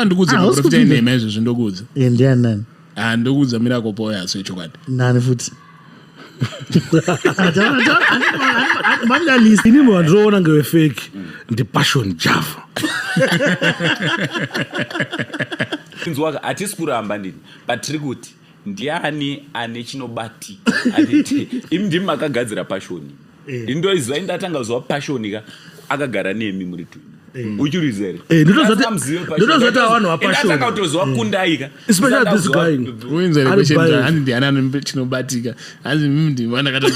ndikuze profita ineme izvo zvindokudza. Ndiani nani? Ndokudza Miracle Boy yaso chokwadi. Nani futi? Mamdalisi ini mandroona ngewe fake ndi passion Java. Inzwaka hatisi kuramba ndini but tiri kuti ndiani ane chinobatika atiti imi ndimi makagadzira passion. Indoizwa indatanga zwa passion ka akagara nemi muri tu. Uchirizere. Ndotozoti vanhu vapassion. Indatanga kutozwa Kundai ka. Especially this guy. Uinzere kweshe handi ndiani ane chinobatika. Handi mimi ndimwana kata.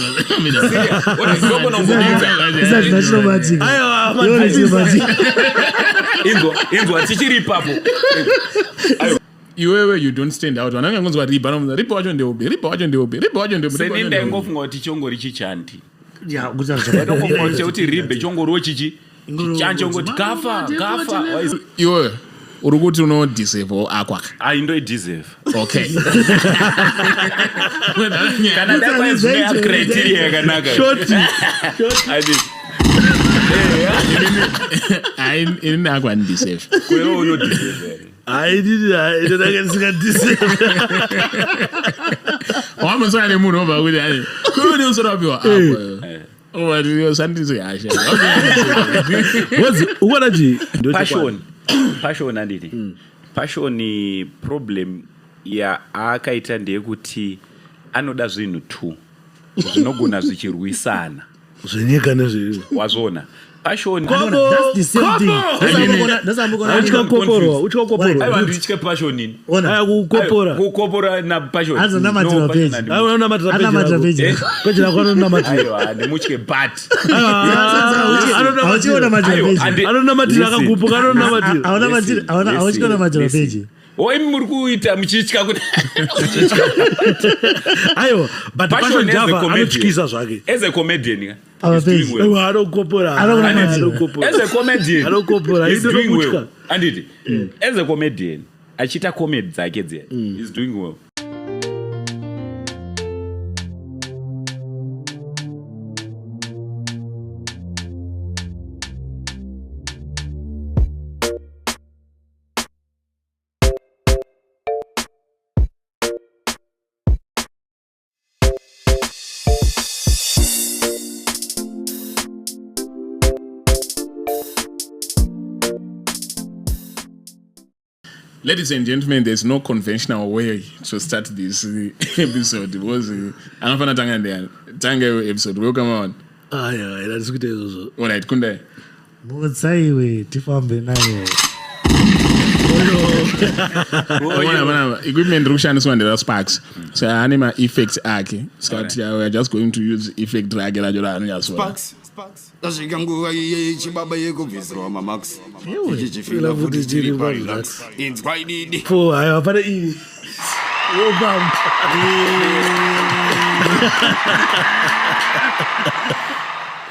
Inzwa tichiri papo. Iwewe you don't stand out. Wananga ngonzwa ripa wacho ndeobe. Senenda ngofunga kuti chongori chichandi. ya kuzazwa. Ngofunga kuti ribe chongoro chichi. Chichancho ngoti gafa. Iwewe uri kuti uno deserve akwaka. Ndo deserve. Okay. Kana dakwa izwe criteria yakanaka. Short. Ini akwa deserve. Kwewe uno deserve. Ndinenge deserve. Wamusana nemunhu obva kuti ani. Kuni usirapiwa apo. Owari sandise hasha. What's ukona ji? Passion anditi. Passion ni problem ya akaita ndeyekuti anoda zvinhu tu zvinogona zvichirwisana. Zvenyika nezve. Wazona. Passion. That's the same thing. Uchikopora. Aiwa ndichike passion nini? Aya kukopora na passion. Azo namatira page. Aiwa namatira page. Page la kwano namatira. Aiwa ndimuchike bat. Auchiona matira page. Anonamatira akagupuka anonamatira. Auchiona matira page. Oi muri kuita muchichika kuti. Aiwa but passion Java anochikisa zvake. As a comedian. Aiwa anokopora. As a comedian. Anokopora. He's doing well. Anditi. As a comedian, achita comedy dzake dze. He's doing well. Ladies and gentlemen, there's no conventional way to start this episode because anafana tanga episode. Welcome on. Yeah, that's good. All right, Kundai. Mutsaiwe tifambe naye. Equipment rukushandiswa ndera Sparks. So ane ma effects ake. So we are just going to use effect rake rajo ranyaswa. Sparks. Tashikanguva chibaba yekubvisirwa mamax. Ichifila futi chiri relax. It's quite easy. For I have it.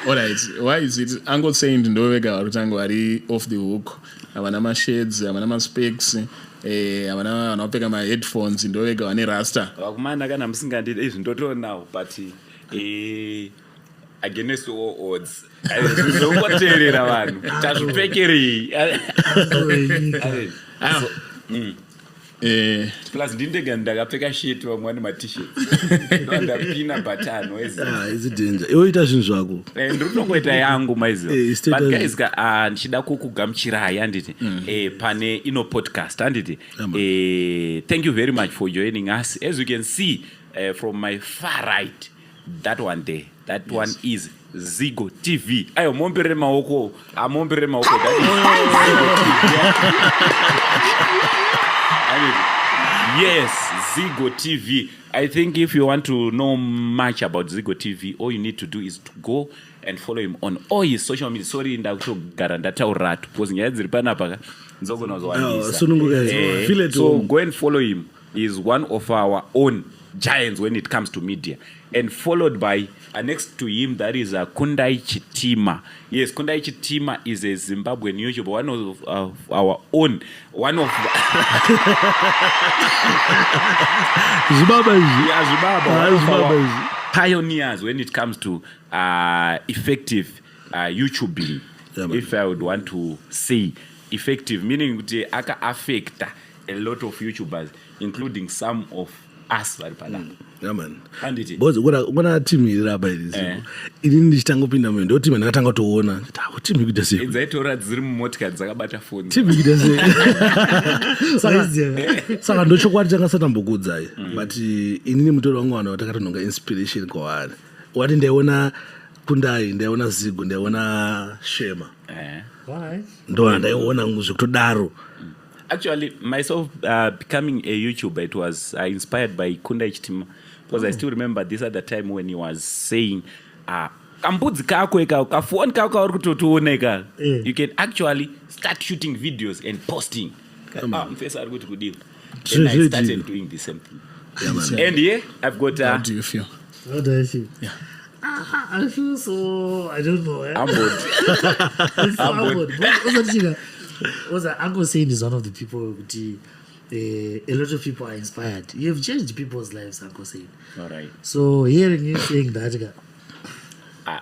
Alright, why is it Uncle saying ndovega rutango ari off the hook? Avana ma shades, avana ma specs, avana vanopfeka ma headphones ndovega vane rasta. Wakumana kana musingandide izvi ndotonawo but against all odds. Zvokuterera vanhu. Tazvipekerei. Plus ndindega ndakapfeka shirt vamwe vane ma-t-shirt. Ndapina button wezi. It's danger. Iwoita zvinhu zvako. Ndinotoita yangu maiziva. But guys ndichida kukugamuchira handiti. Pane ino podcast handiti. Thank you very much for joining us. As you can see from my far right, that one there. That one is Zigo TV. Ayo mombere maoko. Mombere maoko. That is Zigo TV. Yes, Zigo TV. I think if you want to know much about Zigo TV, all you need to do is to go and follow him on all his social media. Sorry, ndakutogara ndataura because nyaya dziri panapa nzogona so go and follow him. He is one of our own giants when it comes to media. And followed by next to him, that is Kundai Chitima. Yes, Kundai Chitima is a Zimbabwean YouTuber, one of our own, one of Zimbabwe pioneers when it comes to effective YouTubing. If I would want to say, effective, meaning kuti aka-affecta a lot of YouTubers, including some of us vari panapa. Yeah, man. Handiti. Boss, kuna team iraba iripo. Ini ndichitanga kupinda mwe ndo team ndakatanga kutoona. Team ikuita sei? Dzaitora dziri mumotikari dzakabata foni. Team ikuita sei? Saka ndochokwadi tangasatambokudzai. But inini mutori wangu wana watakatononga inspiration kwavari. Wati ndaiona Kundai, ndaiona Zigo, ndaiona Shema. Ndo ndaiona zvekutodaro. Actually, myself becoming a YouTuber, it was inspired by Kundai Chitima, because I still remember this at the time when he was saying, "Kambudzi kako eka, kafoni kako uri kutotooneka." You can actually start shooting videos and posting. Mfesa ari kuti kudini. And I started doing the same thing. And yeah, I've got. How do you feel? How do I feel? Yeah. I feel so. I don't know. I'm bored. I'm bored. Also, Uncle Saint is one of the people. A lot of people are inspired. You have changed people's lives, Uncle Saint. All right. So hearing you saying that,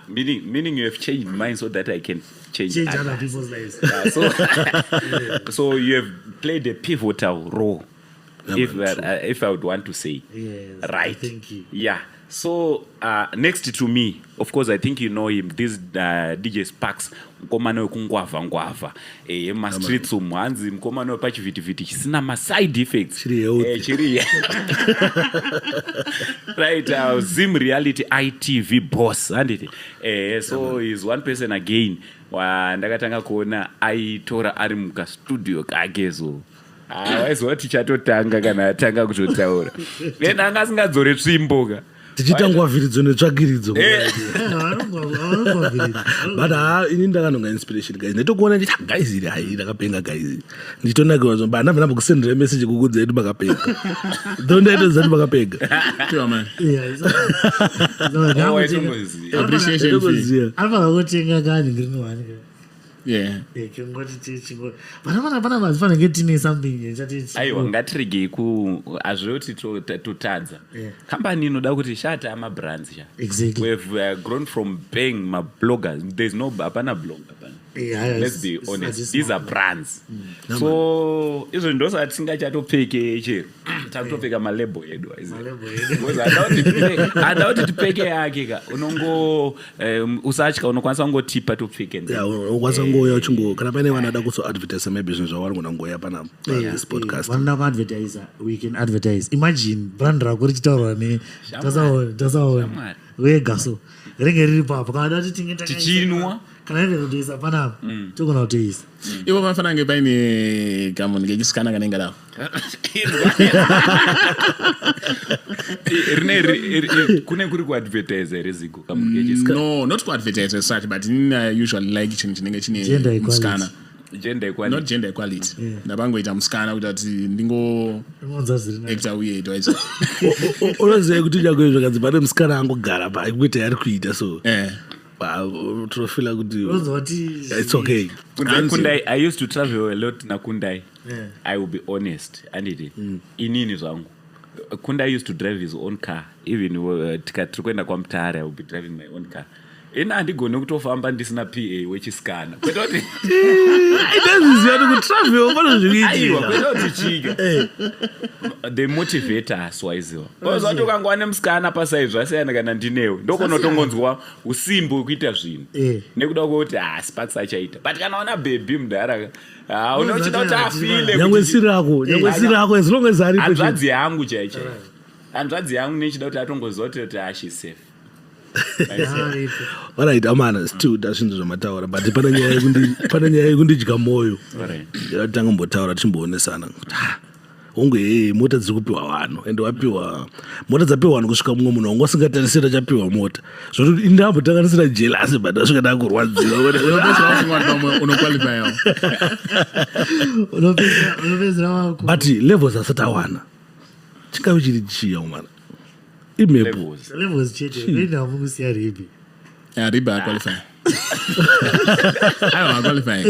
meaning you have changed mine so that I can change other people's lives. So you have played a pivotal role. If I would want to say, yes, right? Thank you. Yeah. So next to me, of course, I think you know him. This DJ Sparks, mkomano wekungwava ma streets umwanzi mkomano wepachiviti chisina ma side effects. Chiri. Right. Zim Reality ITV boss, anditi. So he's one person again. Ndakatanga kuona aitora ari muka studio kagezo. Waizwa tichatotanga kana atanga kutotaura. Nenda angasingadzore tsvimboka. Tichitangwa viridzo netsvagiridzo. But ini ndakanonga inspiration guys. Nditokuona nditi guys iri hai ndakapenga guys. Nditonaka zvo bana vana kusendera message kukudza edu makapenga. Don't edo zati makapenga. Sure man. Yeah. Appreciation fee. Alva ngotenga kani ngrini wani. Yeah. Kungoti chingo. Bana mazifana ngetine something yachati. Aiwa ngatirege azvoti totadza. Company inoda kuti shata ama brands sha. Exactly. We've grown from being my bloggers. There's no apana blog apana. Let's be honest. These are brands. So izvo ndo sati singachatopfeke chero. Takutopfeka malebo edu aizi. Adauti tipfeke yake ka. Unongo usachika unokwanisa ngotipa topfeke nze. Yeah, ukwanisa ngoya uchingo kana pane vanada kuso advertise maybe zvinhu zvavari ngona ngoya pana this podcast. Vanada ku advertise, we can advertise. Imagine brand rako richitaurwa ne tasaona. Wega so. Renge riri papo kana dati tingeta tichinwa kana ndo ndisa pana tokona kuteisa. Ivo vafana nge paine kamunhu kechisikana kanenge dawo. Kune kuri kuadvertise Zigo kamunhu kechisikana. No, not kuadvertise as such, but I usually like chinhu chinenge chine musikana. Gender equality. Not gender equality. Ndabangoita musikana kuti ndingo actor uye twice. Unoziva kuti chakwe zvakadzi pane musikana angogara pa kuita yari kuita so. Trofila kuti it's okay. Kundai, I used to travel a lot na Kundai. I will be honest. Anditi. Inini zvangu. Kundai used to drive his own car. Even tikaenda kwa PaDare, I will be driving my own car. Ina andigone kutofamba ndisina PA wechisikana. Kwete kuti aidaziziva kuti travel pano zvikuitika. Aiwa, kwete kuti chika. They motivate us waiziwa. Kwazoti ukangwa nemusikana pasaizvo asiyana kana ndinewe. Ndokonotongonzwa usimbo hwekuita zvinhu. Nekuda kuti Sparks achaita. But kana una baby mudhara unochida kuti afile. Nyangwe sirako as long as ari po. Hanzvadzi yangu chaicha. Hanzvadzi yangu nechida kuti atongozoti kuti she's safe. Alright, amana still dashinzo zvamataura but pana nyaya yekundidya moyo. Ndakatanga mbotaura tichimboonesana kuti unge mota dziri kupiwa vanhu ende wapiwa mota dzapiwa vanhu kusvika mumwe munhu wanga usingatarisira chapiwa mota zvokuti indambotanganisira jealous but asvika ndakurwadziwa unoqualify unopedzera wako but levels asati awana chikavi chiri chiya umana levels chete nenda mukusiya ribi riba qualify. I don't qualify.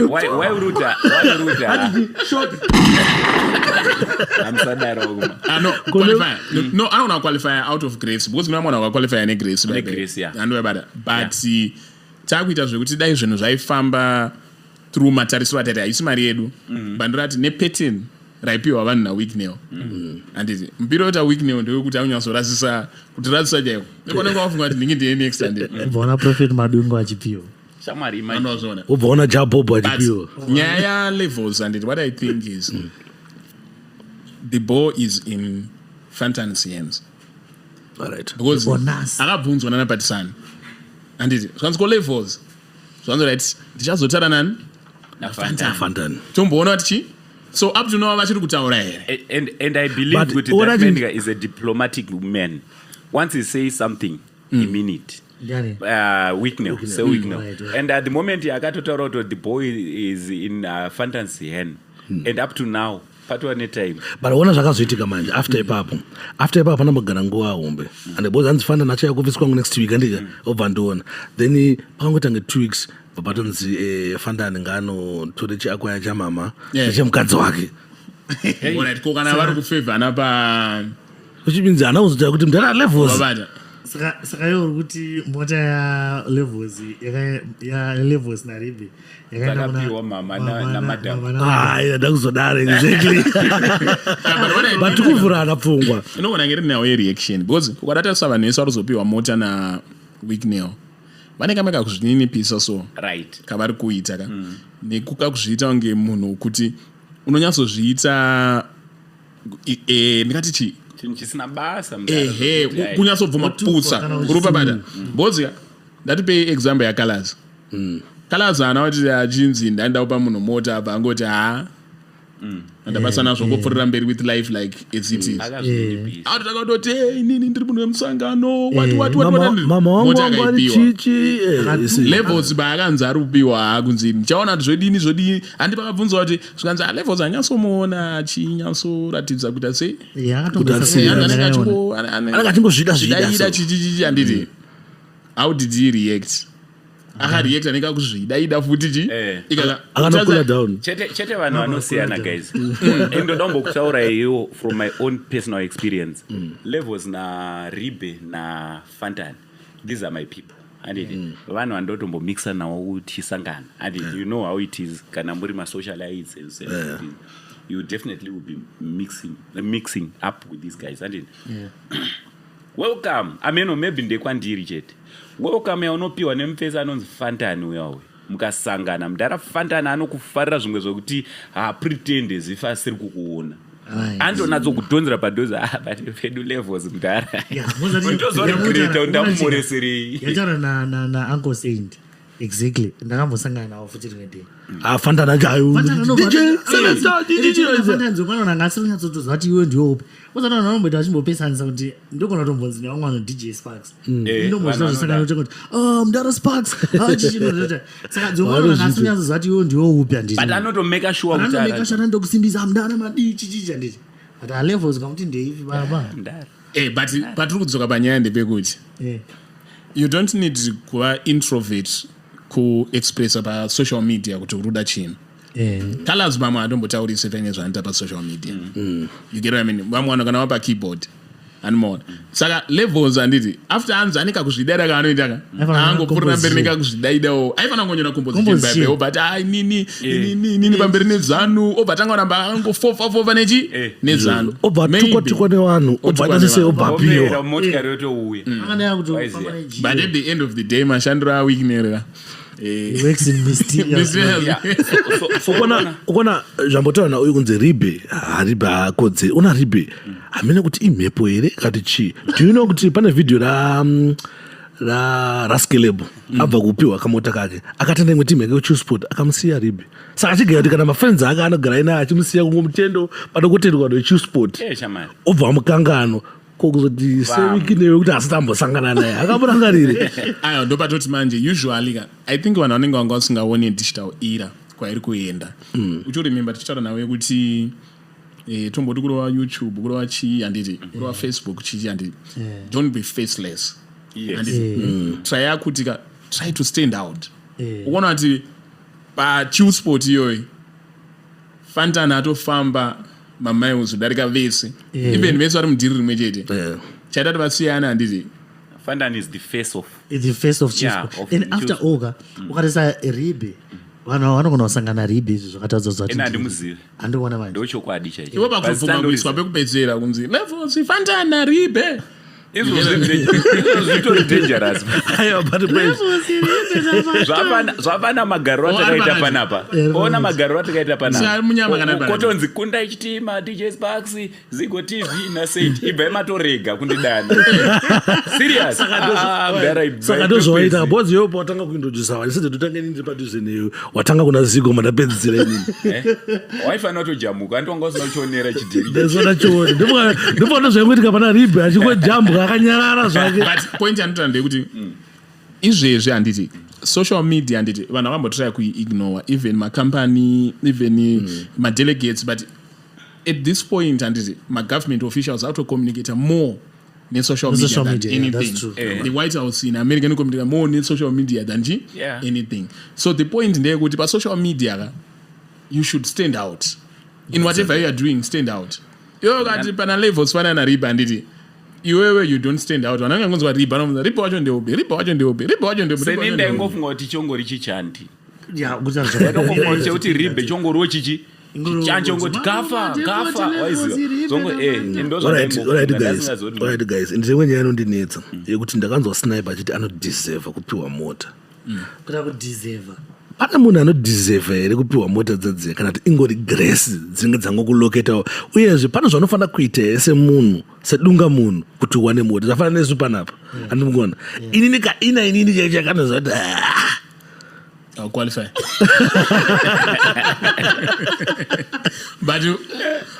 Why Ruta? Short. I'm sad. No, qualify. No, I don't know qualify out of grace because no one will qualify any grace. Grace, yeah. And but see, takuita zvekuti dai zvinhu zvaifamba through matarisiro atati haisi mari yedu bandorati nepattern raipiwa vanhu naweeknail handiti mpiro weta weeknail ndewekuti aunyatsorasisa kuti rasisa chaiko nekonenge wafunga kuti ndingi ndiye next ubvaona Prophet Madungu achipiwa shamwari andozona ubvaona Jabobo achipiwa nyaya yalevels handiti what I think is the ball is in Fantan's hands. Alright. Because akabvunzwa nanapatisana handiti zvanzi levels zvanzi right ndichazotara nani Fantan tomboona kuti chi so up to now vachiri kutaura here and I believe kuti that man is a diplomatic man. Once he says something he mean it. Weeknail. Right. And at the moment akatotaura kuti the boy is in Fantan's hand and up to now patwa netime but ona zvakazoitika manje after ipapo panambogara nguva hombe and bozi anzifana nachaya kufisi kwangu next week andika obva ndiona then pakangotange 2 weeks vapatonzi Fandani nganotore chiakwaya chamama nechemukadzi wake ko kana vari kufevhana pa uchipinzi ana kuzotaura kuti mudara levels saka iwo kuti mota ya levels naribe yakapiwa mama namadhamu ndakuzodara exactly but tikuvhurana pfungwa inogona ngeri nawo yereaction because ukadatarisa vanhu vese varizopiwa mota naweeknail vanenge makakuzvininipisa so right kavari kuita ka nekukakuzviita kunge munhu kuti unonyatsozviita ndingati chii chinhu chisina basa kunyatsobvuma putsa kurupabata bozika ndatipei example yaColors Colors ana kuti achinzi ndandaupa munhu mota apa angoti andabasana zvongopfurira mberi with life like as it is takatoti inini ndiri munhu wemusangano mama wangu ari chichi levels baakanzi ari kupiwa kunzi ndichaona kuti zvodini handi pakabvunzwa kuti zvikanzi levels anyatsomuona achinyatsoratidza kuita sei akachingozvida chichichichi handiti how did he react akareacta nekakuzvidaida futi akanokula down chete vanhu vanosiyana guys endoda kumbokutaura iyo from my own personal experience levels naRibe naFantan these are my people and vanhu vandotombomixa nawo tisangana and you know how it is kana muri masocialites and you definitely will be mixing up with these guys and welcome ameno maybe ndekwandiri chete welcome yaunopiwa nemupfesi anonzi Fantani uyawe mukasangana mudhara Fantani anokufarira zvimwe zvokuti hapretend as if asiri kukuona andonatsokutonzera padhozi but pedu levels mudhara ndozoregreta ndamumoreserei yataura na Uncle Saint exactly ndakambosangana nawo futi rimwe day Fantana chayo ndizokwana ngasi unyatsotoza kuti iwe ndiwe upi uzana nanomboita achimbopesanisa kuti ndokona tombonzi nevangu vano DJ Sparks ndombozvosakana kuti mudara Sparks chichinoota saka dzokwana ngasi unyatsoza kuti iwe ndiwe upi handiti but anotomeka sure kuti anotomeka sure ndokusimbisa mudara madii chichichi handiti but levels kamuti ndeipi baba but patiri kudzoka panyaya ndepekuti you don't need kuva introvert kuexpressa pasocial media kuti uruda chinhu Colors vamwe atombotaurisa pene zvanoita pasocial media you get what I mean vamwe vanhu kana vapa keyboard animona saka levels handiti after anzi aneka kuzvidaida kaanoitaka angopfurira mberi nekakuzvidaidawo aifanira kungonyona kumbozimbabewo but nini pamberi nezanu obva tanga ramba angofofafofa nechi nezanu obva tukwatukwa nevanhu obva tasise obvapiwa motikari yotouya but at the end of the day mashandiro aweeknail ukona zvambotaura nauyu kunzi Ribe hakodze una Ribe hamina kuti imhepo here kati chii do you know kuti pane vhidhiyo raskelebo abva kupiwa kamota kake akatenda imwe timu yake kuchusport akamusiya Ribe saka achigaya kuti kana mafriends ake anogara inaye achimusiya kungo mutendo padokotendwa nechusport obva mukangano kokuzoti sewiki newe kuti asitambosangana naye akamurangarire ayo ndopatoti manje usually I think vanhu vanenge vanga vasingaoni digital era kwairi kuenda uchiremember tichitaura nawe kuti tomboti kurova YouTube kurova chii handiti kurova Facebook chii handiti don't be faceless try akutika try to stand out ukaona kuti pachiusport iyoyi Fantani atofamba mamiles kudarika vese even vese vari mudhiri rimwe chete chaitati vasiyana handiti Fantani is the face of Chief and after Oga ukatarisa Ribe vanogona kusangana ribe izvi zvakataudza ena handimuzivi handiona manje ndochokwadi chaicho iwo pakubvuma kuiswa pekupedzera kunzi levels ifantana ribe izvozvitori dangerous zvapana magariro atakaita panapa ona magariro atakaita panapakotonzi Kundai Chitima DJ Sparks Zigo TV nasaid ibva matorega kundidana serious saka ndozvaita bhodzi yopo watanga kuintrodusa vanisede totange nini padhuze neyo watanga kuna Zigo mandapedzisira nini waifanira kutojamuka andiwanga usina kuchionera chidhiri ndezvonachoni ndipona zvaikuitika pana ribe achingojambuka akanyarara zvake but point yanotanda ndekuti izvezvi handiti social media handiti vanhu vakambotraya kuiignore even macompany even madelegates but at this point handiti magovernment officials autocommunicate more social media than anything. The White House in America communicate more in social media than anything. So the point there would be social media you should stand out in whatever you are doing. Stand out. You got the panel levels for an riba and you don't stand out. When I'm going to riba wacho ndeobe riba wacho ndeobe. Send them ngofunga kuti chongori chichanti. Yeah, ngofunga kuti ribe chongoro chichi. Chancho ngoti kafa alright guys ndimwe nyaya inondinetsa yekuti ndakanzwa sniper achiti anodeserve kupiwa mota kuda kudeserve pana munhu anodeserve here kupiwa mota dzadzi kana kuti ingori grace dzinenge dzangokuloketawo uyezve pana zvanofanira kuita here semunhu sedunga munhu kuti uwane mota zvafanana nezvi panapa andimugona inini kaina inini chakanoziva kuti I'll qualify. But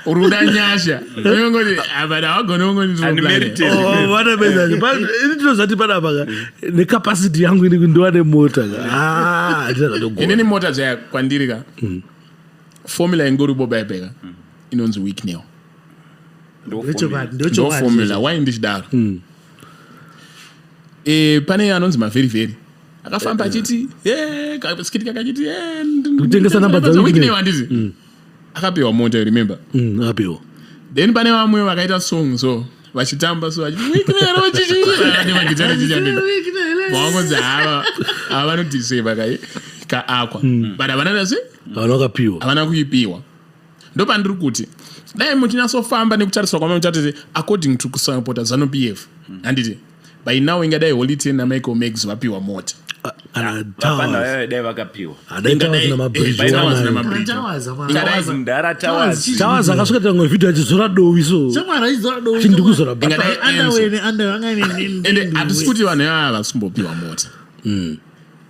uruda nyasha. Ngoti abada wagono unmerited. Vana benza. But into zati pana baka. Ne capacity yangu ini ndoane mota. Inini mota za kwandirika. Formula ngori bobebeka. Inonzi weak nail. Ndo formula why ndishidaro. Pane anonzi ma very akafamba achiti kaskitika kachiti kutengesa namba za weekend wandizi akapiwa mota remember akapiwa then pane vamwe vakaita song so vachitamba so weekend rochichi ndi magitara chichambira vaongodza ava vanodiseva kai kaakwa but havana kuipiwa ndo pandiri kuti dai muchinyasofamba nekutariswa kwame muchatete according to kusupporta ZANU-PF handiti by now ingadai Holiten na Michael Megs vapiwa mota dai vakapiwa tawazi akasvika mwe vhidhiyo achizora dowi so chindikuzora ende hatisi kuti vanhu ava vasimbopiwa mota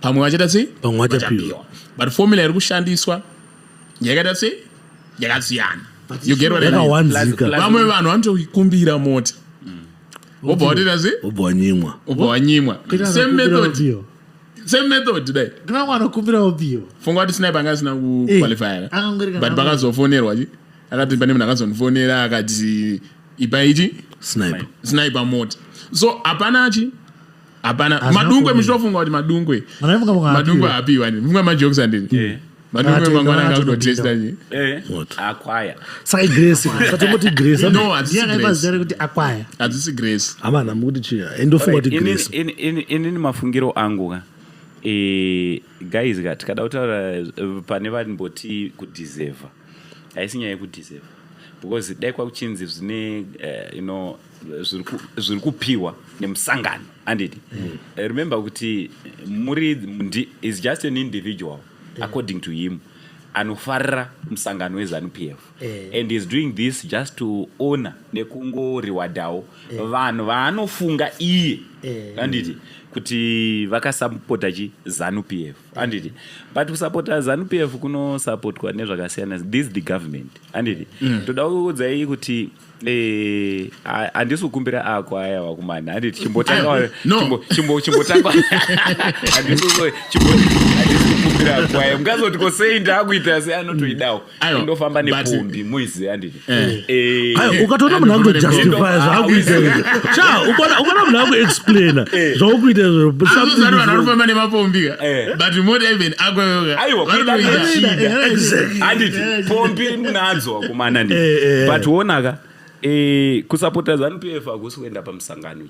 pamwe vachaita sei pamwe vachapiwa but formula iri kushandiswa yakaita sei yakasiyana you get what I mean vamwe vanhu vanotokumbira mota obva watita sei obva wanyimwa same method dai kana mwana kumbira obio funga kuti sniper angasina kuqualify but bakazofonerwa akati pane munhu akazonifonera akati ipaiti sniper mota so hapana madungwe muchitofunga kuti madungwe apiwa funga majokes andini madungwe mangwana akakutotesta akwaya saka grace satomoti grace no hatisi kuti akwaya hatisi grace amana mukuti chiya endofunga kuti grace inini mafungiro angu guys tikada kutaura pane vanomboti kudeserve haisi nyaya yekudeserve because dai kwakuchinzi zvine zviri kupiwa nemusangano anditi remember kuti is just an individual according to him anofarira musangano weZANU-PF and is doing this just to honor nekungorewadawo vanhu vaanofunga iye anditi kuti vakasapota ZANU-PF anditi but kusapota ZANU-PF kunosapotwa nezvakasiyana this is the government anditi toda kuudzai kuti handisi kukumbira akwaya wakumana handiti chimbotanga kukumbira akwaya mungazoti kosei ndaakuita se anotoidawo ndofamba nepombi muizi handiti ukatoona munhu akutojustify zvaakuita ukona munhu akuexplaina zvaukuita vanofamba nemapombi but more even handiti pombi munadzo wakumana ndi but wonaka kusapota ZANU-PF hakusi kuenda pamusangano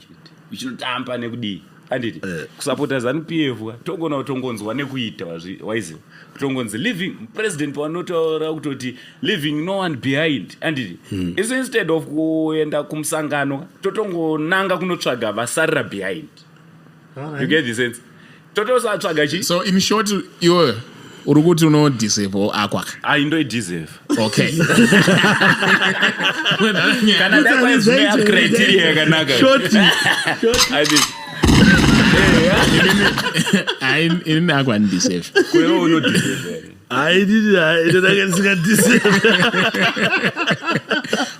uchinotamba nekudii handiti kusapota ZANU-PF togona kutongonzwa nekuita waiziva kutongonzi leaving president panotaura kutoti leaving no one behind handiti isu instead of kuenda kumusangano totongonanga kunotsvaga vasarira behind. You get the sense? Totosatsvaga chi. So in short iwe uri kuti unodeserve akwaka aindoideserve. Okay. Kana dakwazvina criteria yakanaka. Ini akwandiserve. Kwewe unodeserve.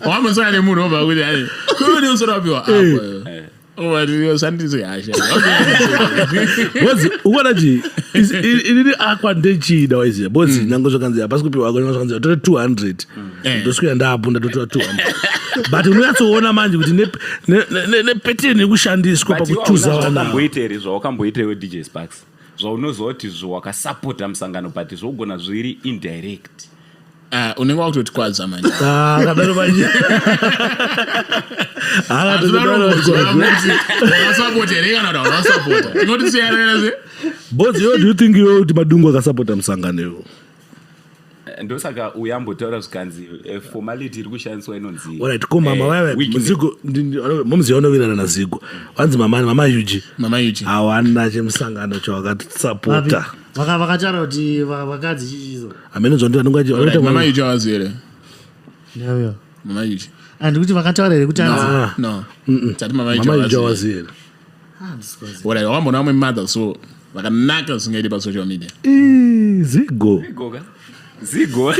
Wamusana nemunhu obva kuti kuri usorapiwa apo. Ukona chi ini akwandechida waiziva bodzi nango zvakanzi hapasi kupiwa ako zvakanzi tore 200 ndoswera ndaapunda totora 200 but unoyatsoona manje kuti nepeteni yekushandiswa pakuchuza vana zvawakamboitewe DJ Sparks zvaunozoti zvawakasapota musangano but zvogona zviri indirect. Unenge wakutoti kwadza manje. Kadaro manje. Support here kana da support. Inoti siyana se. Both you do you think you kuti madungu akasapota musangano yo? Ndosaka uyambotaura zvikanzi formality iri kushandiswa inonzi. Alright, koma mama wewe Zigo mumziona wirana na Zigo. Wanzi mama Yuji. Mama Yuji. Hawana chemusangano chawakasapota. Vakachara kuti vakadzi chichizo. Amene zvondira ndingachi anoita mama Yuji wazire. Yayo. Mama Yuji. Andikuti vakataura here kuti anzi. No. Tati mama Yuji wazire. Ora wambona amwe mother so vakanaka zingaite pa social media. Zigo. Zigo.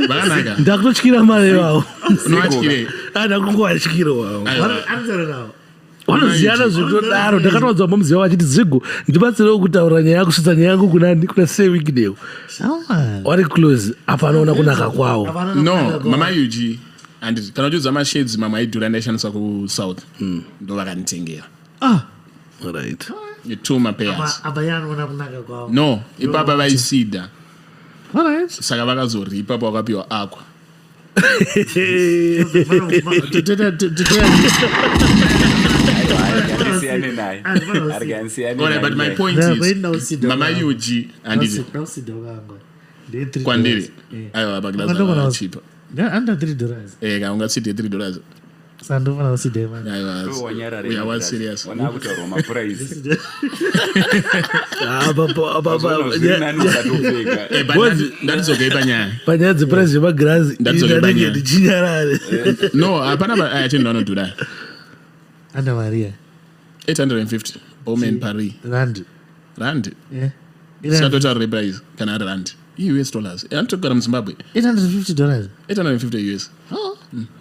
Vakanaka. Ndakutotyira mari wao. Unoatyire. Ndakungoatyira wao. Anzera nawo. Vanoziyana zvitodaro ndakatodza muziva vachiti Zigo ndibatsirewo kutaura nyaya kusvitsa nyaya yangu kuna seweekdeyo wari close apa anoona kunaka kwawo. No mama Yuji and kana uchiudza masheds mamwe aidhura ndaishandisa kusouth ndo vakanditengera. Right. You mapairs. Apa yanoona kunaka kwawo. No ipapa vaisida. Alright. Saka vakazori ipapa wakapiwa akwa. But my point is mama Yuji and kwandiri aiwa baglaza cheaper. Under $3. Kaunga city $3. Sandofana uside man. We are serious. Wana kutaura ma price. That's okay panya. Panya the price of grass. That's okay panya. No, apana I think no do that. Under Maria. 850 Bowman Paris. Rand. Yeah. It's total price kana rand. US dollars. Antoka na Zimbabwe. $850. 850 US. Oh.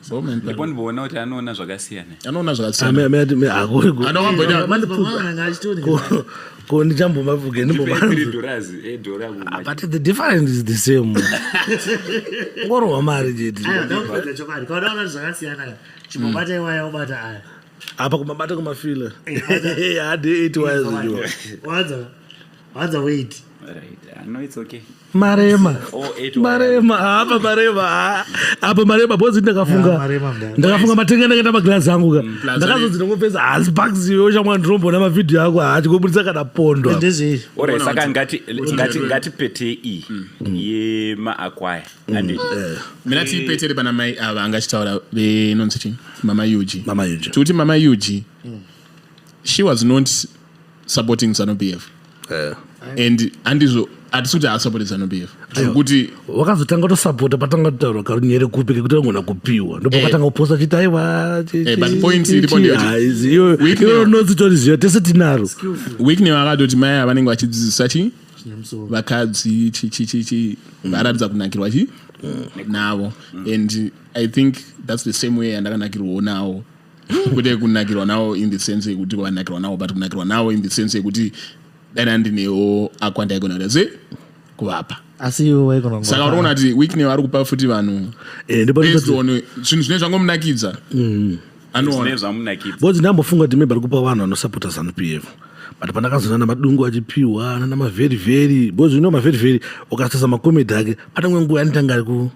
Bowman Paris. Ndipo ndibona kuti anoona zvakasiyana. Anoona zvakasiyana. Me akuri. Anomboida. Ko ndichambomavuke $3 but the difference is the same. Ngoro mari jeti. Kaona zvakasiyana. Chimobata iwaya ubata aya. Apa kumabata kumafila. Hadi 8 wires. What's wait? Right. No, it's okay. Marema. Apa marema bozi ndakafunga matenga ndakaenda maglass angu ka. Ndakazodzi ndongopedza asi Bucks yo chamwa ndirombo na mavideo yako achikubudisa kana pondo. Ora saka ngati pete ye ma acquire and mina tipete bana mai ava angachitaura benonzi chi mama Yuji. Tuti mama Yuji. She was not supporting ZANU-PF. And andizvo atisuti asupported ZANU-PF kuti wakazotanga tosapota patanga kutaura karunyere kupi kekuti angona kupiwa ndipo patanga kuposta chiti aiwa but point ilipo ndiyo nozitoriziyo tese tinaro weekne vakatoti mai avanenge vachidzidzisa chi vakadzi chi varatidza kunakirwa chi navo and I think that's the same way andakanakirwawo nawo kuti kunakirwa nawo in the sense yekuti vanakirwa nawo but kunakirwa nawo in the sense yekuti dana ndinewo akwanda igona ze kuvapa asi iwe igona saka unaona kuti weekne vari kupa futi vanhu zvinhu zvine zvangomunakidza bodzi ndambofunga kuti maybe ari kupa vanhu vanosapota ZANU-PF but pandakazona namadungu achipiwa namavheri vheri because mavheri vheri ukasasa makomedi ake pane mwe nguva yanitanga ari ku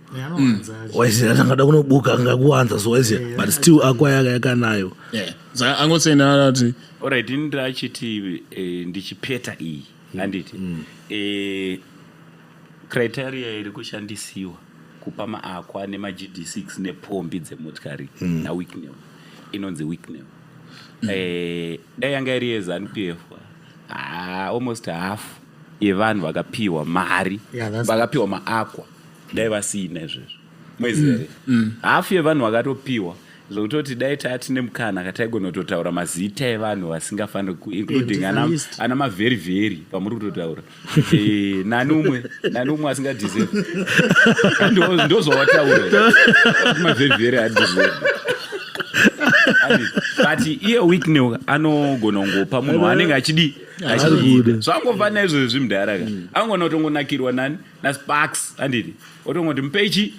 waiziva tangada kunobuka angakuwanza so waiziva but still akwaya yakanayo saka angosena ati alright ndachiti ndichipeta iyi handiti criteria iri kushandisiwa kupa maakwa nemagd6 nepombi dzemotikari naweeknel inonzi weeknel dai yanga iri yeZANU-PF almost half yevanhu vakapiwa mari vakapiwa maakwa dai vasina izvezvo mwezi here hafu yevanhu vakatopiwa zvokutoti dai tatine mukana kataigonototaura mazita evanhu vasingafaniri including ana mavheri vheri pamuri kutotaura nanumwe asingadeserve ndozvawataura mavheri vheri adeserve but iye weeknel anogona kungopa munhu anenge achidi zvangofanira izvozvi mudaraka angona kutongonakirwa nani naSparks handiti otongoti mupeichi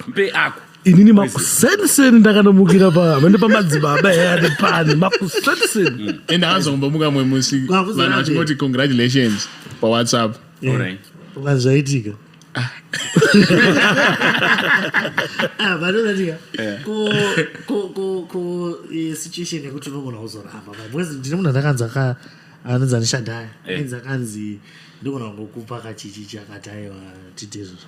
mupei ako inini makuseni ndakanomukira pamene pamadzibaba eyane pani makuseni ende azombomuka mwe musi vanhu vachingoti congratulations paWhatsApp ukazvaitika vanonatika ku situation yekuti unogona kuzoramba because ndine munhu andakanzi anonzi anishandaya ainzi akanzi ndogona kungokupa kachichi akati aiwa tite izvozvo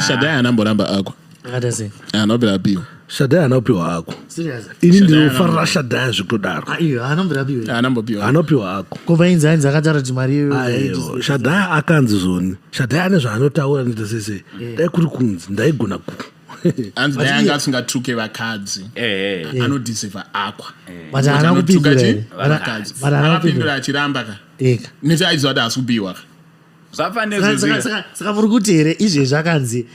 Shadaya anamboramba ako akata sei anobirapiwa Shadaya anopiwa ako serious ini ndinofarira Shadaya zvekutodaro iyo anambirapiwa anambopiwa anopiwa ako kumva inzi ainzi akataura kuti mari iyo Shadaya akanzi zvoni Shadaya ane zvaanotaura nita sese dai kuri kunzi ndaigona ku anzi dai anga asingatruke vakadzi anodiseva akwa but haana kupindura akapindura achiramba ka neti aiziva kuti haasi kupiwa saka muri kuti here izvezvi akanzi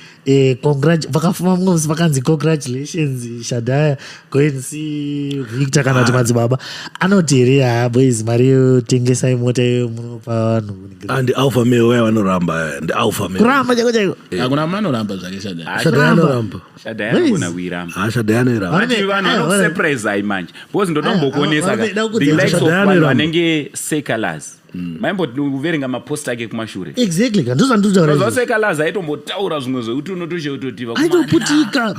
vakafuma mumwe musi vakanzi congratulations Shadaya goensi Victor kana kuti madzibaba anoti here boys mari yotengesai mota iyo munopa vanhu and alpha male waya vanoramba ndi alpha male kuramba chaiko chaiko hakuna manoramba zvake Shadaya anoramba Shadaya anogona kuiramba Shadaya anoramba vanhu vanosurprise hai manje because ndotombokuonesa the likes of vanhu vanenge seculas maimboverenga maposta ake kumashure exactly ndozvanditaura seculas aitombotaura zvimwe zvekuti unotosheototiva aitoputika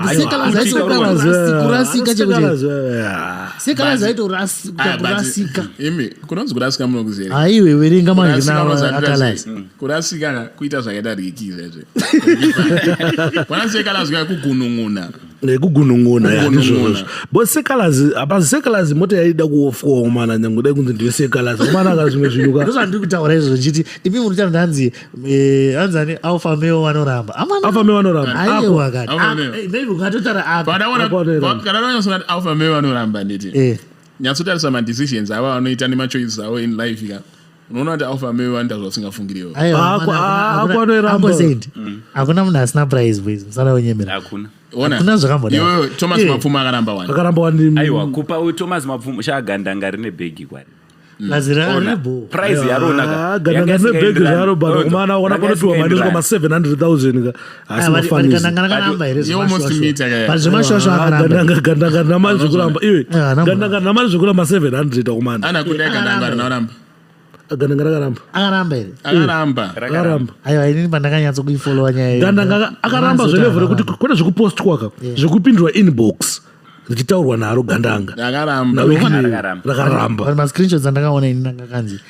kurasika seculas aitorasika imi kunonzi kurasika munokuzere aiwe verenga manhinaakalazi kurasika kuita zvakaita rikizazve kwana seculas kuya kugunun'una nekugunun'una but sekalazi mota yaida kuofwa mana nyangu dai kunzi ndiwe sekalazi umana akazvimwe zvinuka ndozvandiri kutaura izvo nchiti imi muri tano ndanzi anzani alpha male vanoramba aiwa kati maybe ukatotaura apakadaonyasoati alpha male vanoramba nditi nyatsotarisa madecisions ava vanoita nemachoices avo in life ka unoona kuti alpha male vanoita zvavasingafungiriwo hakuna munhu asina prize boys musana wenyemera hakuna zvakambodaiwe Thomas Mapfuma akaramba wani aiwa kupa Thomas Mapfuma chagandanga rine bhegi kwari prize yarona gandanga zvaro but kumana ona panopiwa mari kama 700,000 gandanga namari zvekuramba iwe gandanga namari zvekuramba 700 kumana ana kudai gandanga rinoramba gandanga akaramba aiwa inini pandakanyatso kuifollowa nyaya gandanga akaramba zvelevo rekuti kwete zvekupostwa ka zvekupindura inbox richitaurwa naro gandanga rakaramba mascreenshots andakaona ini nangakanzi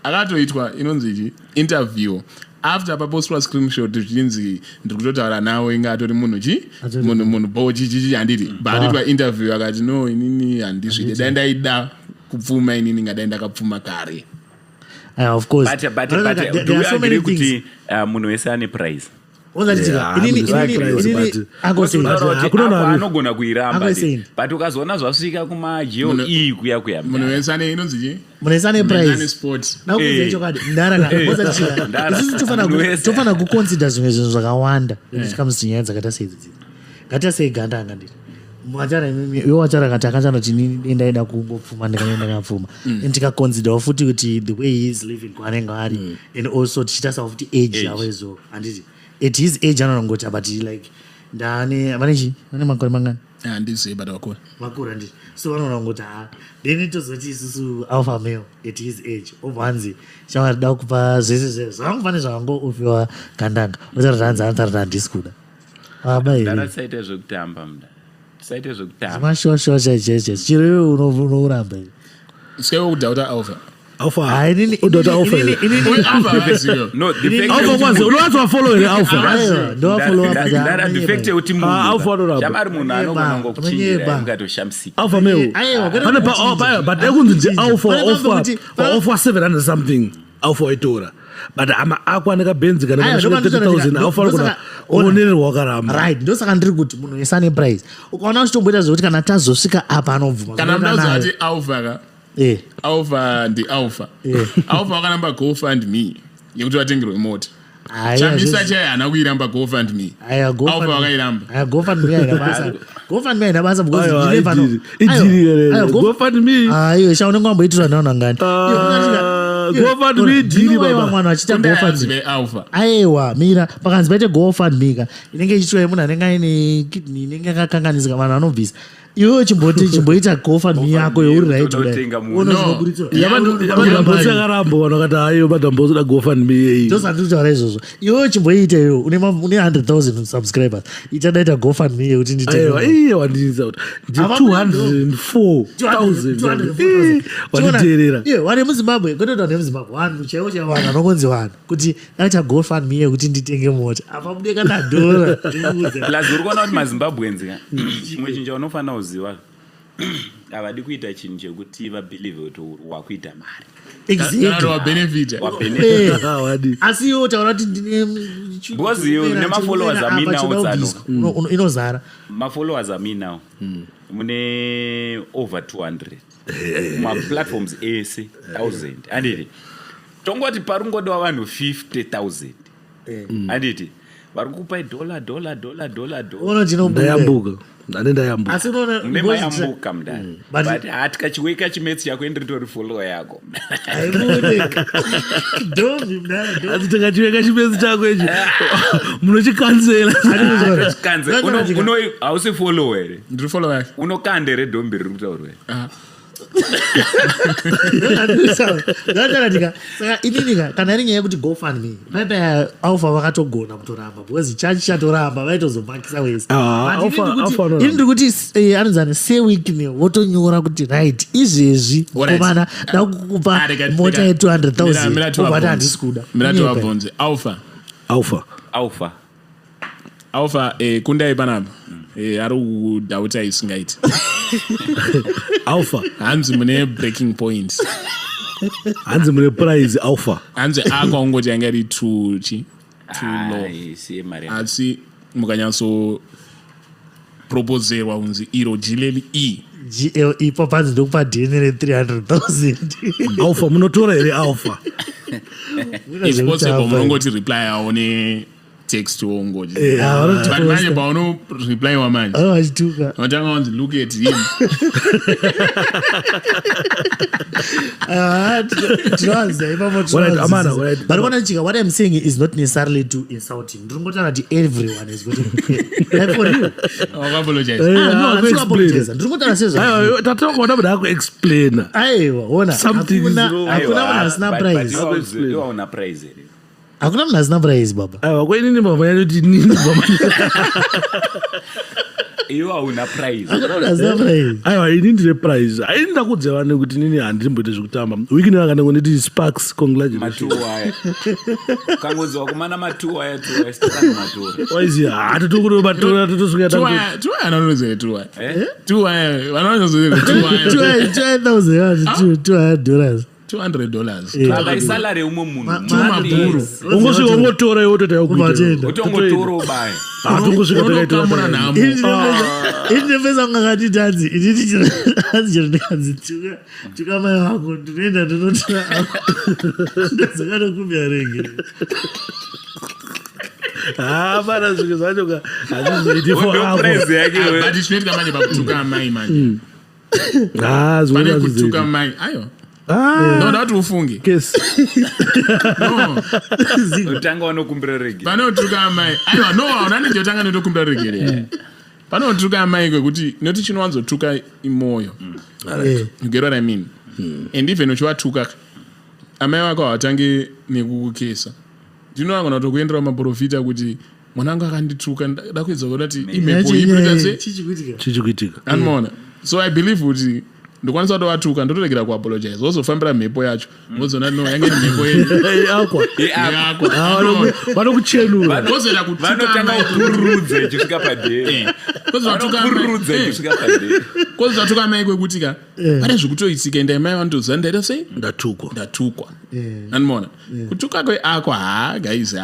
akatoitwa inonzi interview after papostwa screenshot zvichinzi ndiri kutotaura nawo inga atori munhu bochichichi handiti baatoitwa interview akati no inini handizvide dai ndaida kupfuma inini ngadai ndakapfuma kare of course but do you agree kuti munhu wese ane prize anogona kuiramba but ukazoona zvasvika kumaGOE kuya munhu wese ane inonzi munesane prize nakuudza chokwadi ndaraka kuconsider zvimwe zvinhu zvakawanda comes to nyaya dzakaita seidzi ngatiya sei gandanga nditi wachara kati akachanoti ndaida kungopfuma ndikanaenda kapfuma and tikaconsidera futi kuti the way he is living kwanenge ari and also tichitasawo futi age yavo izvo handiti at his age anonongota but like ndani vane makore mangani handizivi but wakura makura ndi so vanoona kuti then tozoti isusu alpha male at his age obvanzi shamwari da kupa zvese zvangofane zvakangoofewa kandanga otati hanzi anotarira handisi kuda abasaite zvekutamba muda tisaite zvekutamba mashowa chaicheche chiro iwe unouramba sikewo kudhauta alpha Alpha udota Alpha kwazi unowatswa follow here Alpha ndo follow up ndara defect yekuti munhu Alpha ndo chamari munhu anogona ngokuchinjira ngatoshamsika Alpha male pane pa but ekunzi nje Alpha offer 700 something Alpha itora but ama akwaneka benzi kana 30,000 Alpha kuna onererwa wakaramba right ndo saka ndiri kuti munhu esane price ukaona uchitomboita zvekuti kana tazosvika apa anovhuma kana mnazati Alpha ka Alpha ndi Alpha Alpha wakanamba GoFundMe yekuti vatengerwe mota chamisa chai hana kuiramba GoFundMe Alpha wakairamba GoFundMe haina basa GoFundMe aiyo shaunenge wamboitirwa naunangani GoFundMe diri baba mwana achita GoFundMe Alpha aiwa mira pakanzi paite GoFundMe ka inenge ichiitwa munhu anenge aine kidney inenge akakanganisika vanhu vanobvisa iwe chimboita GoFundMe yako yeuri right yamadambosi akarambo vanakati aiyo madambosi da GoFundMe yeyi ndosandikutaura izvozvo iwe chimboita iwe une 100,000 subscribers itadaita GoFundMe yekuti nditeiye wandinza kuti ndi 204,000 wanditeerera wane muzimbabwe kwetoda nemuzimbabwe vanhu chaivo chaivo vanhu vanongonzi vanhu kuti aita GoFundMe yekuti nditenge mota apa mudeka nadhora plus uri kuona kuti mazimbabwenzi chimwe chinhu chaunofanira kuziva havadi kuita chinhu chekuti vabhilive kuti wakuita mari asi iwo taura kuti because nemafollowers aminawo inozara mafollowers aminawo mune over 200 maplatforms ese 1000 anditi tongoti parungodiwa vanhu 50,000 anditi vari kupai ndayambuka nemayambuka mudani but hatika chiweka chimetsi yako indiritori follow yako asi tikachiweka chimetsi chako ichi munochikansela hausi follow here ndiri follow yake unokande redombi riri kutaurwa saka ininika kana iri nyaya yekuti GoFundMe paipa Alpha vakatogona kutoramba because chachi chatoramba vaitozomakisa wese ini ndiri kuti anonzani sewikne wotonyora kuti right izvezvi komana dakukupa mota ye200,000 obati handisi kuda miratowabvunze Alpha Kundai panapa ari kudhauta isingaiti Alpha hanzi mune breaking point hanzi mune prize Alpha hanzi akwaungoti anga iri too low asi mukanyatso proposerwa unzi iro GLE papanzi ndokupa DNA 300,000 Alpha munotora here Alpha it's possible munongoti reply aone text wongoji but manje pauno reply wamanje achituka watanga wanzi look at him but what I'm saying is not necessarily too insulting ndringotana kuti everyone is going to like for you apologize ndringotana sezvo tatongona muda ako explain aiwa ona hakuna munhu asina prize hakuna munhu asina prize baba aiwa kwenini mavanya kuti nini baba iwe hauna prize aiwa ini ndine prize aini ndakudza vane kuti nini handimboite zvekutamba wiki nevakanda kunditi Sparks congratulations kangodziwa kumana matuwa yatuwa sitokana matura waiziya hatotokuri matura totosvika tuwa ananozoe tuwa vananozoe $200 $200 akaisalari umwe munhu mabhuru ungosvika ungotora iwe utongotora ubaya unokamura nhamo indepesa kungakati tanzi initi chero ndikanzi tukamai wako ndinoenda ndinotora ndazakanokumbia renge mana zvike zvacho hazvizoiti but zvinoitika manje pakutuka amai manje zvinoita kutuka mai ayo no ndati ufunge utanga wanokumbira rege panotuka amai aiwa no unanenge utanga notokumbira rege panotuka amai kwekuti noti chinowanzotuka imoyo you get what I mean and even uchiwatuka amai wako hawatange nekukukesa ndinoangona tokuendera maprofita kuti mwanangu akandituka ndakuedza kudati imhepo iprotase chichikuitika anomaona so I believe kuti ndokwanisa kutowatuka ndotoregera kuapologize wozofambira mhepo yacho wozona no yange mhepo vanokuchenura vanotanga kurudza ichisvika padare kozatuka mai kwekutika pane zvikutoitika enda mai vandoziva ndaita sei ndatukwa anomaona kutuka kweako guys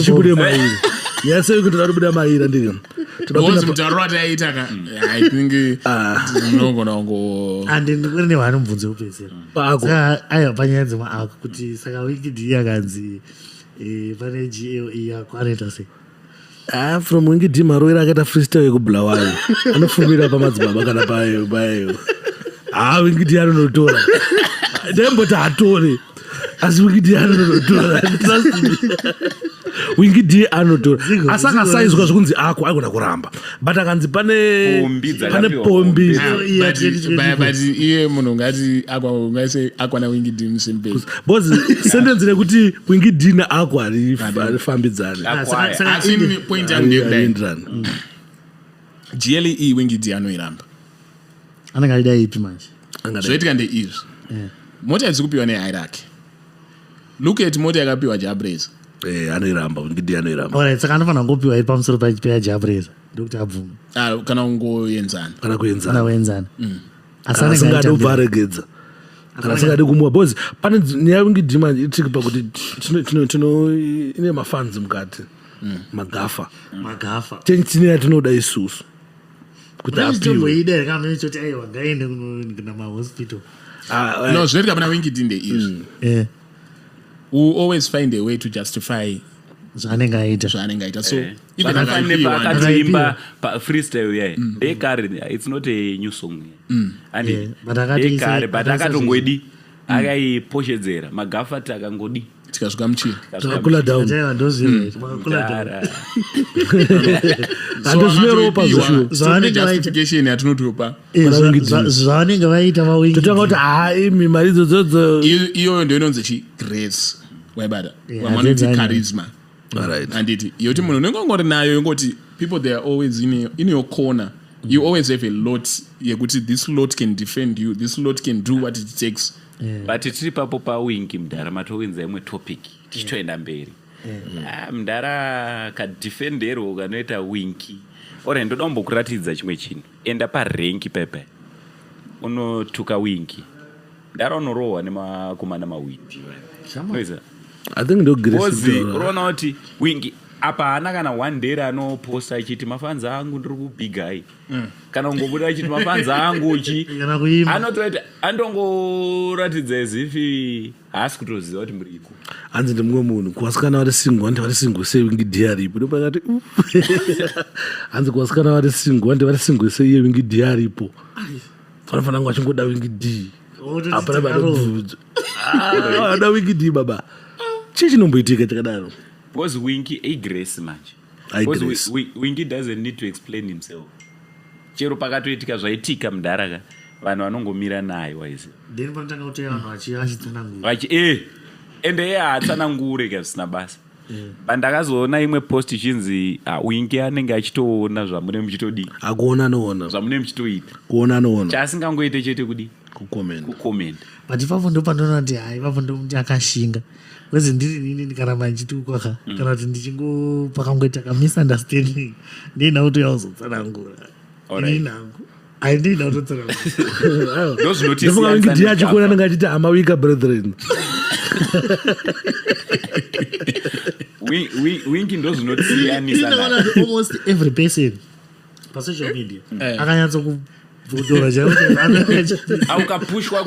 chibude mairi yasei kuti tarubuda maira ndiri mutauro wataiita I think nogona kungo andindikuri nevanobvunze kupedzera aiwa panyaya dzimwe ako kuti saka wikidhi yakanzi pane GLE yako anoita sei from wingidhi marovera akaita freestyle yekubulawayo anofumira pamadzibaba kana payo wingidhi anonotora ndaimboti hatore asi wingidhi anonotora wingidhi anotora asi akasaizwa zvokunzi ako aigona kuramba but akanzi pane pombi but iye munhu ngati ngaise akwana wingidhi musempei bcause sentence rekuti wingidhi naako harifambidzani asi point yangu ndeyekudai GLE wingidhi anoiramba anenge aida ipi manje zvoitika ndeizvi mota idzikupiwa nehai rake look at mota yakapiwa Jabreza anoiramba wingidhi anoiramba saka anofanira ngopiwa iri pamusoro peyaJabreza ndokuti abvume kana ungoenzana kana kuenzana asingade ubva aregedza kana asingade kumuwa bcause pane nyaya wingidhi manje itriki pakuti ine mafans mukati magafa tine yatinoda isusu kuti apiweida kamechoti aiwa ngaende kuna mahospital no zvinoitika pana wingidhi ndeizvi who always find a way to justify zvaanenge aita so even akaimba freestyle yaye ekare it's not a new song and ekare but akatongodi akaiposhedzera magafati akangodi tikasvika muchini takakula down andozvineropa justification yatinotopa zvavanenge vaita totanga kuti imi mari idzodzo iyoyo ndio inonzi chigrace waibada wamanoti charisma anditi yoti munhu unenge ungori nayo yongoti people they are always in your corner you always have a lot yekuti this lot can defend you, this lot can do what it takes but tiri papo pawingi mudhara matowinza imwe topic tichitoenda mberi mudhara kadefenderwo kanoita wingi ore ndoda kumbokuratidza chimwe chinhu enda parenki pepe unotuka wingi mudhara unorohwa nemakomana mawindi I think unoona kuti wingi apa haana kana one day anoposta achiti mafanza angu ndiri kubigai kana kungobuda achiti mafanza angu anotoita andongoratidza ezifi haasi kutoziva kuti muripo hanzi ndimumwe munhu kuvasikana vari single vandi vari single sei wingidhi aripo ndopakati hanzi kuvasikana vari single vandi vari single sei iye wingidhi aripo fanafanangu vachingoda wingidhi apana vanobvudza ada wingidhi baba chii chinomboitika chakadaro because wingi aigrace manje wingi doesn't need to explain himself chero pakatoitika zvaitika mudharaka vanhu vanongomira naye waize then panotanga kutoya vanhu vachitsanangura ende iye haatsanangure kazvisina basa pandakazoona imwe post ichinzi wingi anenge achitoona zvamune muchitodii akuona anoona zvamune muchitoita kuona anoona chaasingangoite chete kudi kukomenda but ipapo ndo pandoona kuti hai ipapo ndo muti akashinga kwezi ndiri nini ndikaramba ndichitukwaka kana kuti ndichingo pakangoita kamisunderstanding ndina kutoya kuzotsanangura inangu aindina kutotsanangura ndofunga wingidhi achikuona anenge achiti amawika brethren wingi ndozvinotisiyanisa almost every person pasocial media akanyatsa kuvhudura aukapushwa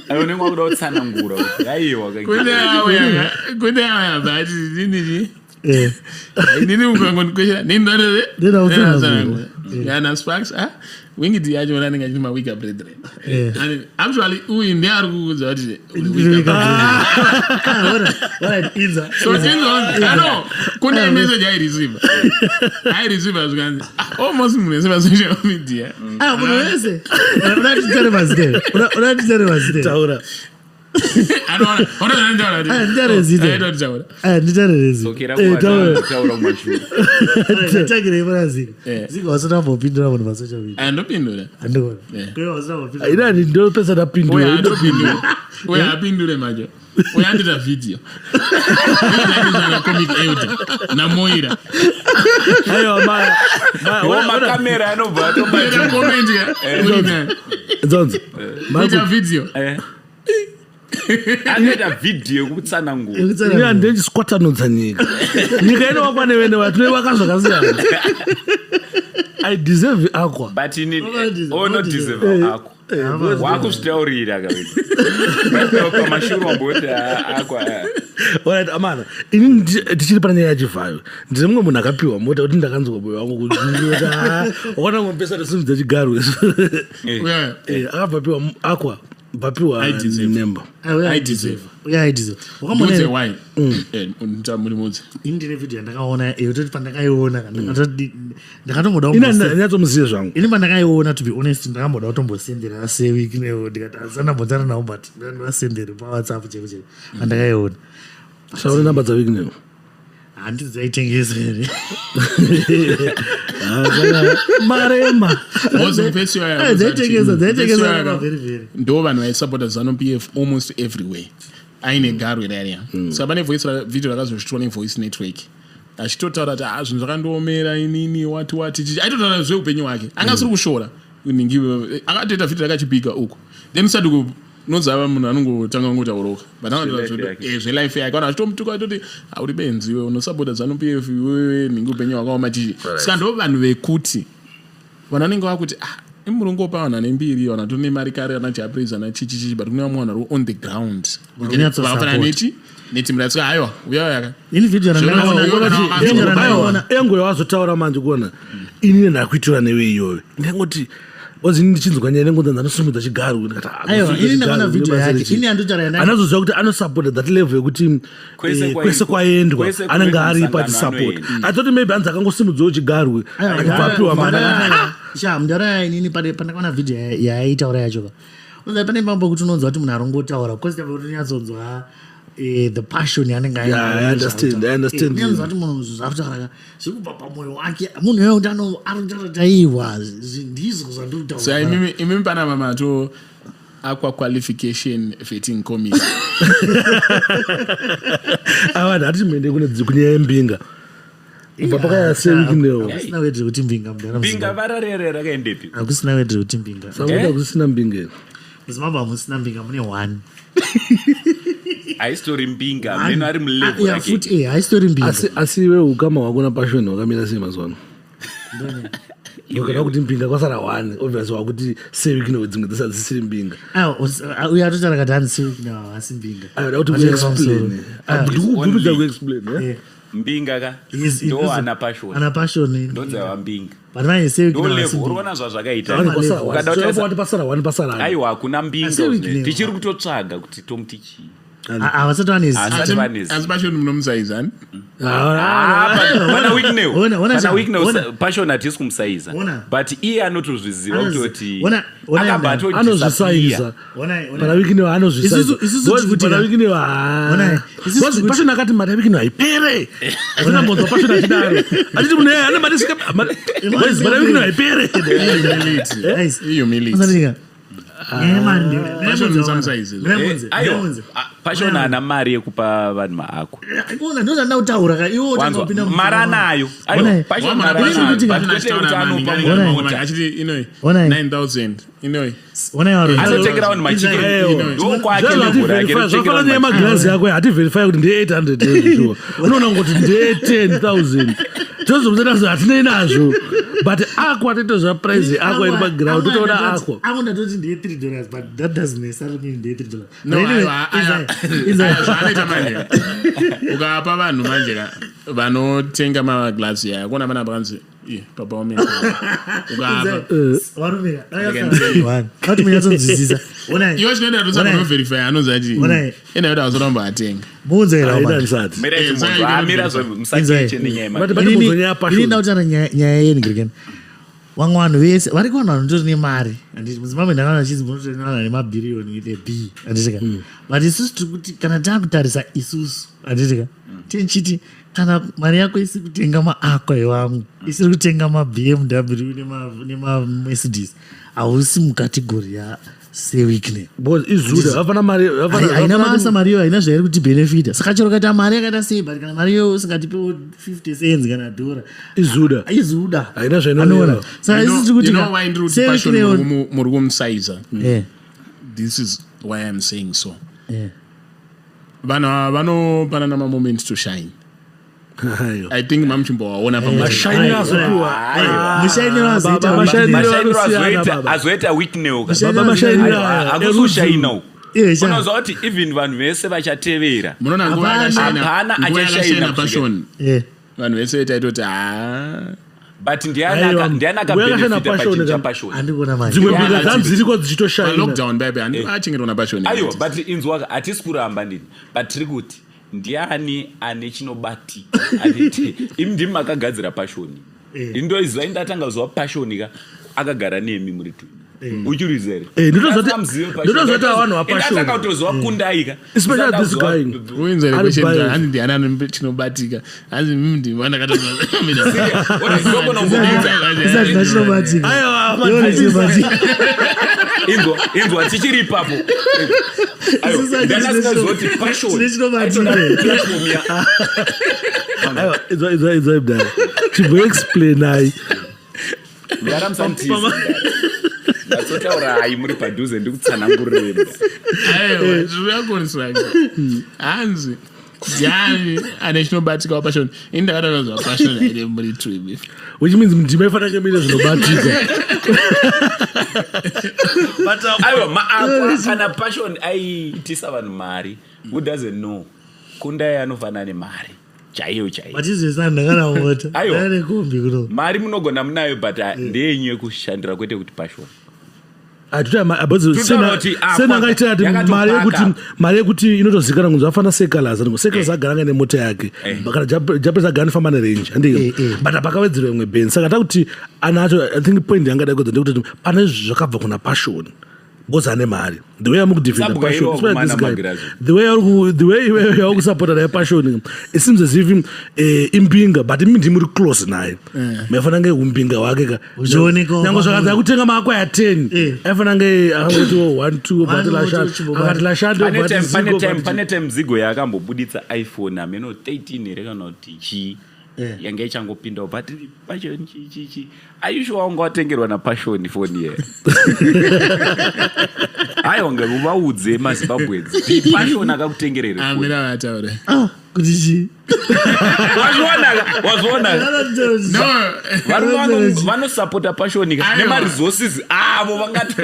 aionengwa kuda kutsanangura aiwa kune aya bati nini inini ukangondikweshera nindana sparks wingiti yacho ona ndinga chiti mawika brethren and actually uyu ndiye ari kuudza kuti kune message I receive zvikanzi almost munhu wese pasocial media munhu wese unatitare mazite taura ndopindura munhu masocial media ndopesa apindure macho uyandita video comic elder namoira makamera anobva comment Zonzo video anoita video yekutsanangura ina ndechisquatanodza nyika inowakwa nevene vatoivaka zvakasiyana I deserve aqua but not deserve aqua wakuzvitaurira kamashuru wamboti alright amana ini ndichiri pane nyaya yachivhayo ndine mumwe munhu akapiwa mota kuti ndakanzwa boyo wangu kuti wakona ngompesa nesimudza chigarwe akabva piwa aqua bapiwa nemba I deserve wakambonae why ndamurimuzi indine video yandakaona yototi pandakaiona ndakatomboda nyatsomuziye zvangu ini pandakaiona to be honest ndakamboda kutombosendera sewiki newo ndikati azanambonzana nawo but ndandivasendere pawhatsapp cheko cheko pandakaiona saone namba dzaviki newo handiti dzaitengesa here marema dzaitengesa very very ndo vanhu vaisupporta ZANU-PF almost everywhere aine garwe rariya saka pane voice video rakazosvitwa nevoice network achitotaura kuti zvinhu zvakandoomera inini wati aitotaura zveupenyu hwake anga asiri kushora akatoita video rakachipika uko then sati nozava munhu anongotanga kungotaurauka but zvelife yake vanhu achitomutuka achitoti auri benzi iwe unosapota ZANU-PF iwewe ningi upenyu hwakaoma chichi saka ndo vanhu vekuti vanhu vanenge vakuti imurungopa vanhu anembiri vanhu atone mari kare ana chiapraise ana chichichi but kune vamwe vanhu vari on the ground vakafanana netimu ratsika haiwa uyayaka ini video engo yawazotaura manje kuona inini ndakuitora newe iyoyo ndangoti wazini ndichinzwa nyaya nengonza ndanosimudza chigaro ini ndakaona video yake ini andotara anazoziva kuti anosupporta that level yekuti kwese kwaendwa anenge ari patisupport atoti maybe anzi akangosimudzawo chigarwe akibvapiwa mana mundara inini pandakaona video yaaitaura yachoka pane mambo kuti unonzwa kuti munhu arongotaura kositavakutinyatsonzwa the passion yanenge understand kuti munhu zvakutaura zvikubva pamwoyo wake munhu uyo kuti anotarataiwa ndizvo zvandiri so imimi pana mamato aqua qualification vetting committee avanhu hati mende kunyaya yembinga kubva pakayasewikinewo akusina wedre kuti mbinga vararere rakaendepi akusina wedre kuti mbinga sakuda kusina mbinga muzimabva musina mbinga mune 1 haistori mbinga meno ari mulevel yake haistori mbinga asi iwe ukama wako na passion wakamira sei mazuva ano ukada kuti mbinga kwasara 1 obviously wakuti sewiki newe dzimwe dzisati dzisiri mbinga uyo atotara kuti ani sewiki newe hasi mbinga ayoda kuti uexplain ndikubvunza kuexplain mbinga ka ndo ana passion ndodzawa mbinga but manje sewiki ndo level urona zvazvakaita pasara aiwa hakuna mbinga tichiri kutotsvaga kuti tomuti chii avasati vanezi asi pashoni munomusaiza pana weakness passion hatisi kumusaiza but iye anotozviziva kutoti anozvisaiza pana weakness anozvisaiza weakness passion akati mari weakness haipere azina mbonzwa passion achidaro achiti munhu ane mari weakness haipere humility passion ana mari yekupa vanhu maako ndozvandautaura mari anayo atotengera vanhu machikazvafanana nemagirazi yako hati verify kuti ndi 800 unoona ngoti ndi 10,000 tozomuzana hatinei nazvo but ako atito zvaprize ako iri paground totaona ako akondatoti ndeye $3 but that doesn't necessarily mean ndeye $3. zvaanoita manje ukapa vanhu manje vanotenga maglasi aya kona vana vakanzi papa wamene ukaapaati munyatsonzwisisa iwo chinoenda tosakunoverify anonzi ati enda kuti azoramba atenga muunzaiinda kutaura nyaya yeni gregeni vamwe vanhu vese vari kuvanhu vanotori nemari handiti muzimbabwe ndakaona chinzi munotori nevanhu nemabhiriyoni with a b handitika but isusu tiri kuti kana taakutarisa isusu handitika tichiti kana mari yako isiri kutenga maakwa evangu isiri kutenga mabmw nemamercedes hausi mukategori yaseweekne haina masa mariyo haina zvairi kuti benefita saka chero kaita mari yakaita sei but kana mariyo usingatipewo 50 cents kana $1 izuda anoona saka isi tiri kuti muri kumusaiza this is why I'm saying so vanhu vanopanana mamoment to shine. I think mamchimbowaona azoita witneukaakuzoshainau unoziva kuti even vanhu vese vachatevera hapana achashaina passion vanhu vese taitoti but ndianakabhenefitapachipashondzimwe mbiga dzanziriko dzichitoshainalockdown baibe achengetona passion aiwa but inzwaka hatisi kuramba ndini but tiri kuti ndiani ane chinobatika imi ndimi makagadzira pashoni indoiziva indatanga zuva pashoni ka akagara nemi muri tu uchirizere ndotozoti vanhu vapashoniindatanga kutoziva kundaika especially this guy uinzere kweshe hanzi ndiani ane chinobatika hanzi mimi ndimi inzwa tichiri ipapo ndanasingazoti pashonizvaibdara chimboexplainai ndaramusantizotaura hai muri padhuze ndikutsananguriremba zviakoniswa hanzi ndiani ane chinobatika wapashoni ini ndakatangazva pashoni aine muri trip which means ndima ifanake mine zvinobatika aiwa maakwa kana pashoni aitisa vanhu mari who doesn't know Kundai anofanana nemari chaiyo mari munogona munayo but ndeyenyu yekushandira kwete kuti pashoni senangaitira ati mari yekuti inotozikana kunzi afana sekalaza agaranga nemota yake kana japesa agara nefamba nerange handiyo but pakawedzerwa imwe bheni saka takuti anacho I think point yangada kodza ndekuti pane zvakabva kuna pashoni because ane mari the way amukudefenda passion this guy the way yakusupporta naye passion it seems as if impinga but imi ndimi muri close naye maifanira nge umpinga wake ka nyango zvakadza kutenga maako ya 10 aifanira nge akangoti 1 2 akati lashanda pane time Zigo yakambobuditsa iPhone ameno 13 here kana kuti chi yanga ichangopindawo but passion chichi ayusho wanga watengerwa na passion phone here ayo ngevaudze maZimbabwedzi passion akakutengerere amira ataura kuti chi wazvona vanosapota passion nemaresources avo vangati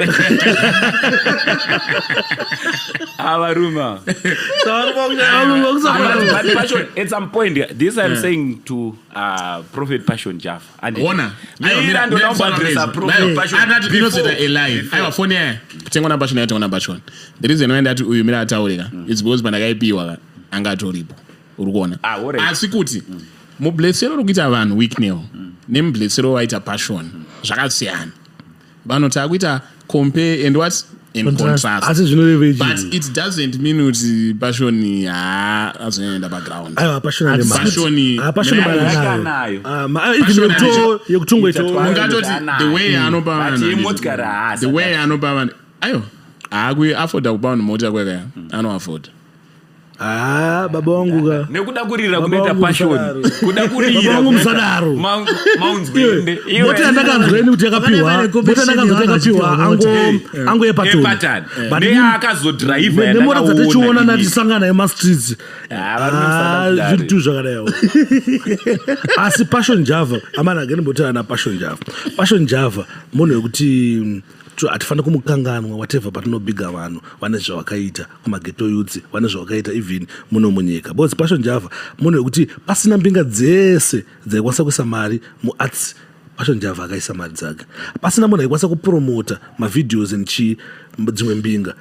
avaruma passion at some point this I'm saying to Prophet Passion Jaffa and ona mira ndo naomba Prophet Passion inozeta alive aiwa phone yae kutengwa na passion yatenga na passion the reason why ndati uyu mira ataurika it's because pandakaipiwa angatoripo urikuona asi kuti mublesero rokuita vanhu weeknail nemublesero waita passion zvakasiyana vanhu takuita compare and what in contrast asi zvinorevei but it doesn't mean kuti passion azonyaenda background aiwa passion yakanayo yekutongoita ungatoti the way anopa vanhu ayo akuafforda kupa vanhu mota kwekaya anoafforda baba wangu ka nekuda kurira kunoita passion kuda kurira baba wangu musadaro maunzwende mota ndakanzweni kuti yakapiwa ango epatani ne akazodrive nemota dzatichiona natisangana emastreets zvintu zvakadayo asi passion java amana ngenimbotana na passion java munhu wekuti hatifanira kumukanganwa whatever patinobiga vanhu vane zvavakaita kumageto youths vane zvavakaita even muno munyika because passion java munhu wekuti pasina mbinga dzese dzaikwanisa kuisa mari muarts passion java akaisa mari dzake pasina munhu aikwanisa kupromota mavideos nchi dzimwe mbinga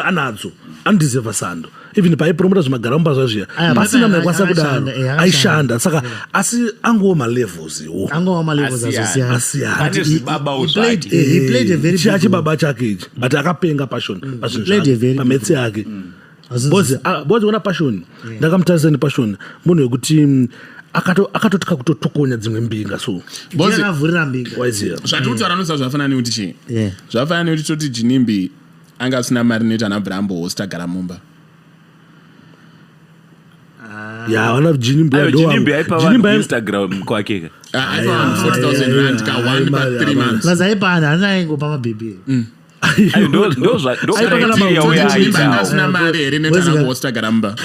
anadzo anodiseva sando even paipromota zvimagaramba zvazviya pasina munhu aikwanisa kudaro aishanda saka asi angowo malevels iwo achibaba chake ichi but akapenga passion pametsi yake bozi ona passion ndakamutarisira ni passion munhu wekuti akatotika kutotokonya dzimwe mbinga so akavhurira mbinga zvatutaura nosa zvafanana nekuti chii zvafanana nekuti toti Jinimbi anga asina mari noita anabvira ambohosta agara mumba wana Jinimbi aipa vanhu Instagram kwake aipa vanhu 40,000 rand ka 1 pa 3 months plus aipa vanhu anaingopa mabhebhi ndoasina mari here noita anakuhosta agara mumba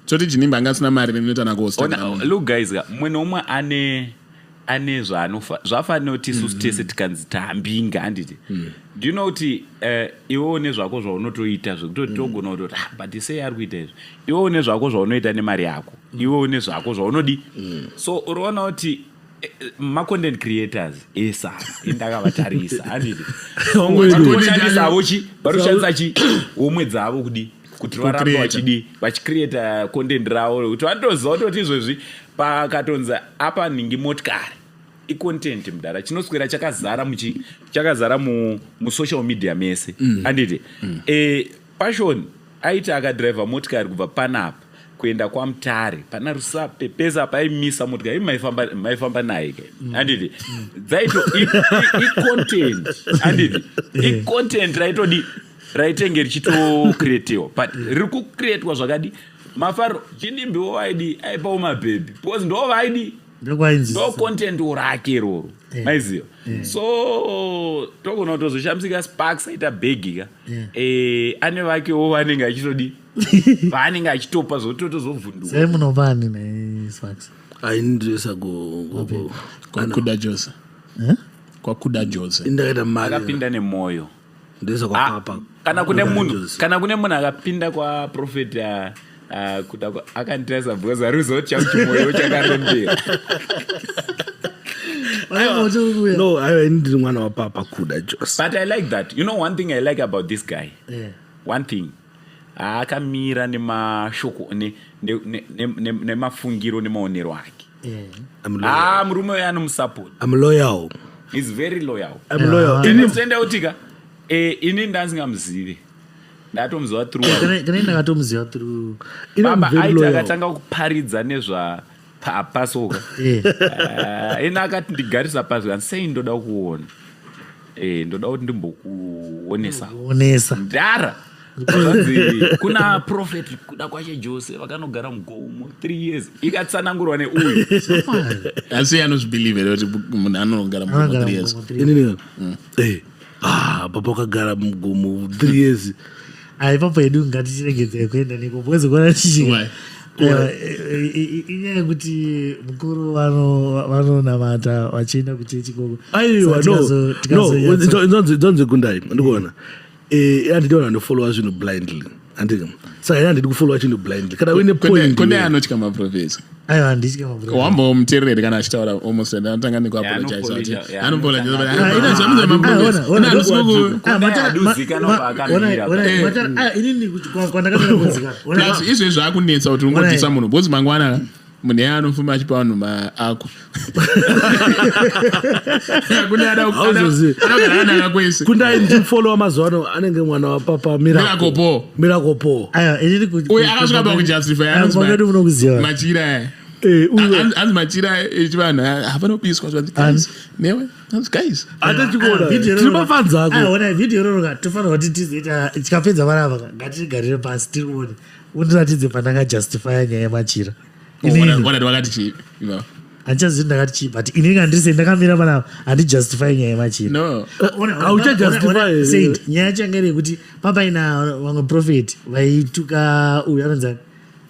toti Jinimbi anga asina mari noita anakuhosta agara mumba look guys mwe nomwe ane zvafanira kuti isusu tese tikanzi tambinga handiti do you know kuti iwewo nezvako zvaunotoita zvekutoti togona kutoti but sei ari kuita izvi iwewo nezvako zvaunoita nemari yako iwewo nezvako zvaunodi so uriona kuti ma-content creators esara indakavatarisa handiti vanoshandisawo varushandisa chi homwe dzavo kudi kuti varamba vachicreata content ravo kuti vanotoziva kutoti izvezvi pakatonza apa nhingi motikari icontent mudara chinoswera chakazara musocial media mese handiti passion aiti akadhiraivha motikari kubva panapa kuenda kwaMutare pana rusapepesa paimisa motikari maifamba naye handiti dzaito icontent handiti icontent raitodi raitenge richitocreatiwa but riri kucreatwa zvakadi mafaro Jinimbiwo vaidi aipawo mabhebhi because ndo vaidi ndo content rake roro maiziva so togona kutozoshamisika Sparks aita bhegi ane vakewo vanenge achitodi vaanenge achitopa zototozovhunduka sei munopani naSparks aindiresa kwakuda Jose kwakuda Jose indakaita mari akapinda nemwoyo ndesa kwapapa kana kune munhu akapinda kwaProfet kuda akandirasa because arizo chimwoyo chakarembera no I ndiri mwana wapapa kuda Jose but I like that you know one thing I like about this guy one thing akamira nemashoko nemafungiro nemaonero ake murume uyo anomusupport I'm loyal he's very loyal I'm utika ini ndanzingamuzive ndatomuziva ndakatomuziva through baba aiti akatanga kuparidza nezva pasoka ina akati ndigarisa pasi sei ndoda kuona ndoda kuti ndimbokuonesa ndara kuna Prophet kuda kwache Jose vakanogara mugomo 3 years ikatsanangurwa neuyu asi anozvibelieve kuti munhu anogara mugomo 3 years papa wakagara mugomo 3 years aipapo edu ngatichiregedzei kuenda neko bwezi kona tichika inyaya yekuti mukuru vanonamata vachienda kuchechi koko aiwa nonzi Kundai ndikuona andidi ndofollowa zvinhu blindly andika saka handidi kufollowa chinhu blindly kana uine point Kundai anotya maprofesa aiwa handitya maprofesa wambo muteereri kana achitaura almost anotanga nekuapologize izvezvi zvakunetsa kuti ungodhisa munhu bhozi mangwana munhu yeye anofamba achipa vanhu maako Kundai ndimfollowa mazuva ano anenge mwana wapapa Miracle Po uye akasvika pakujustify machira hanzi machira echivanhu havanopiswa zvanzi newe hanzi guys tirimafanzako vhidhiyo roroka tofanira kuti tizoita tikapedza vanava ngatigarire pasi tirione undiratidze pandangajustifya nyaya yemachira wanati wakati chii handichazivi ndakati chii but inini kandirise ndakamira panapa handijustify nyaya yemachira nyaya yacho yanga rekuti papaina vamwe profeti vaituka uyu anonzi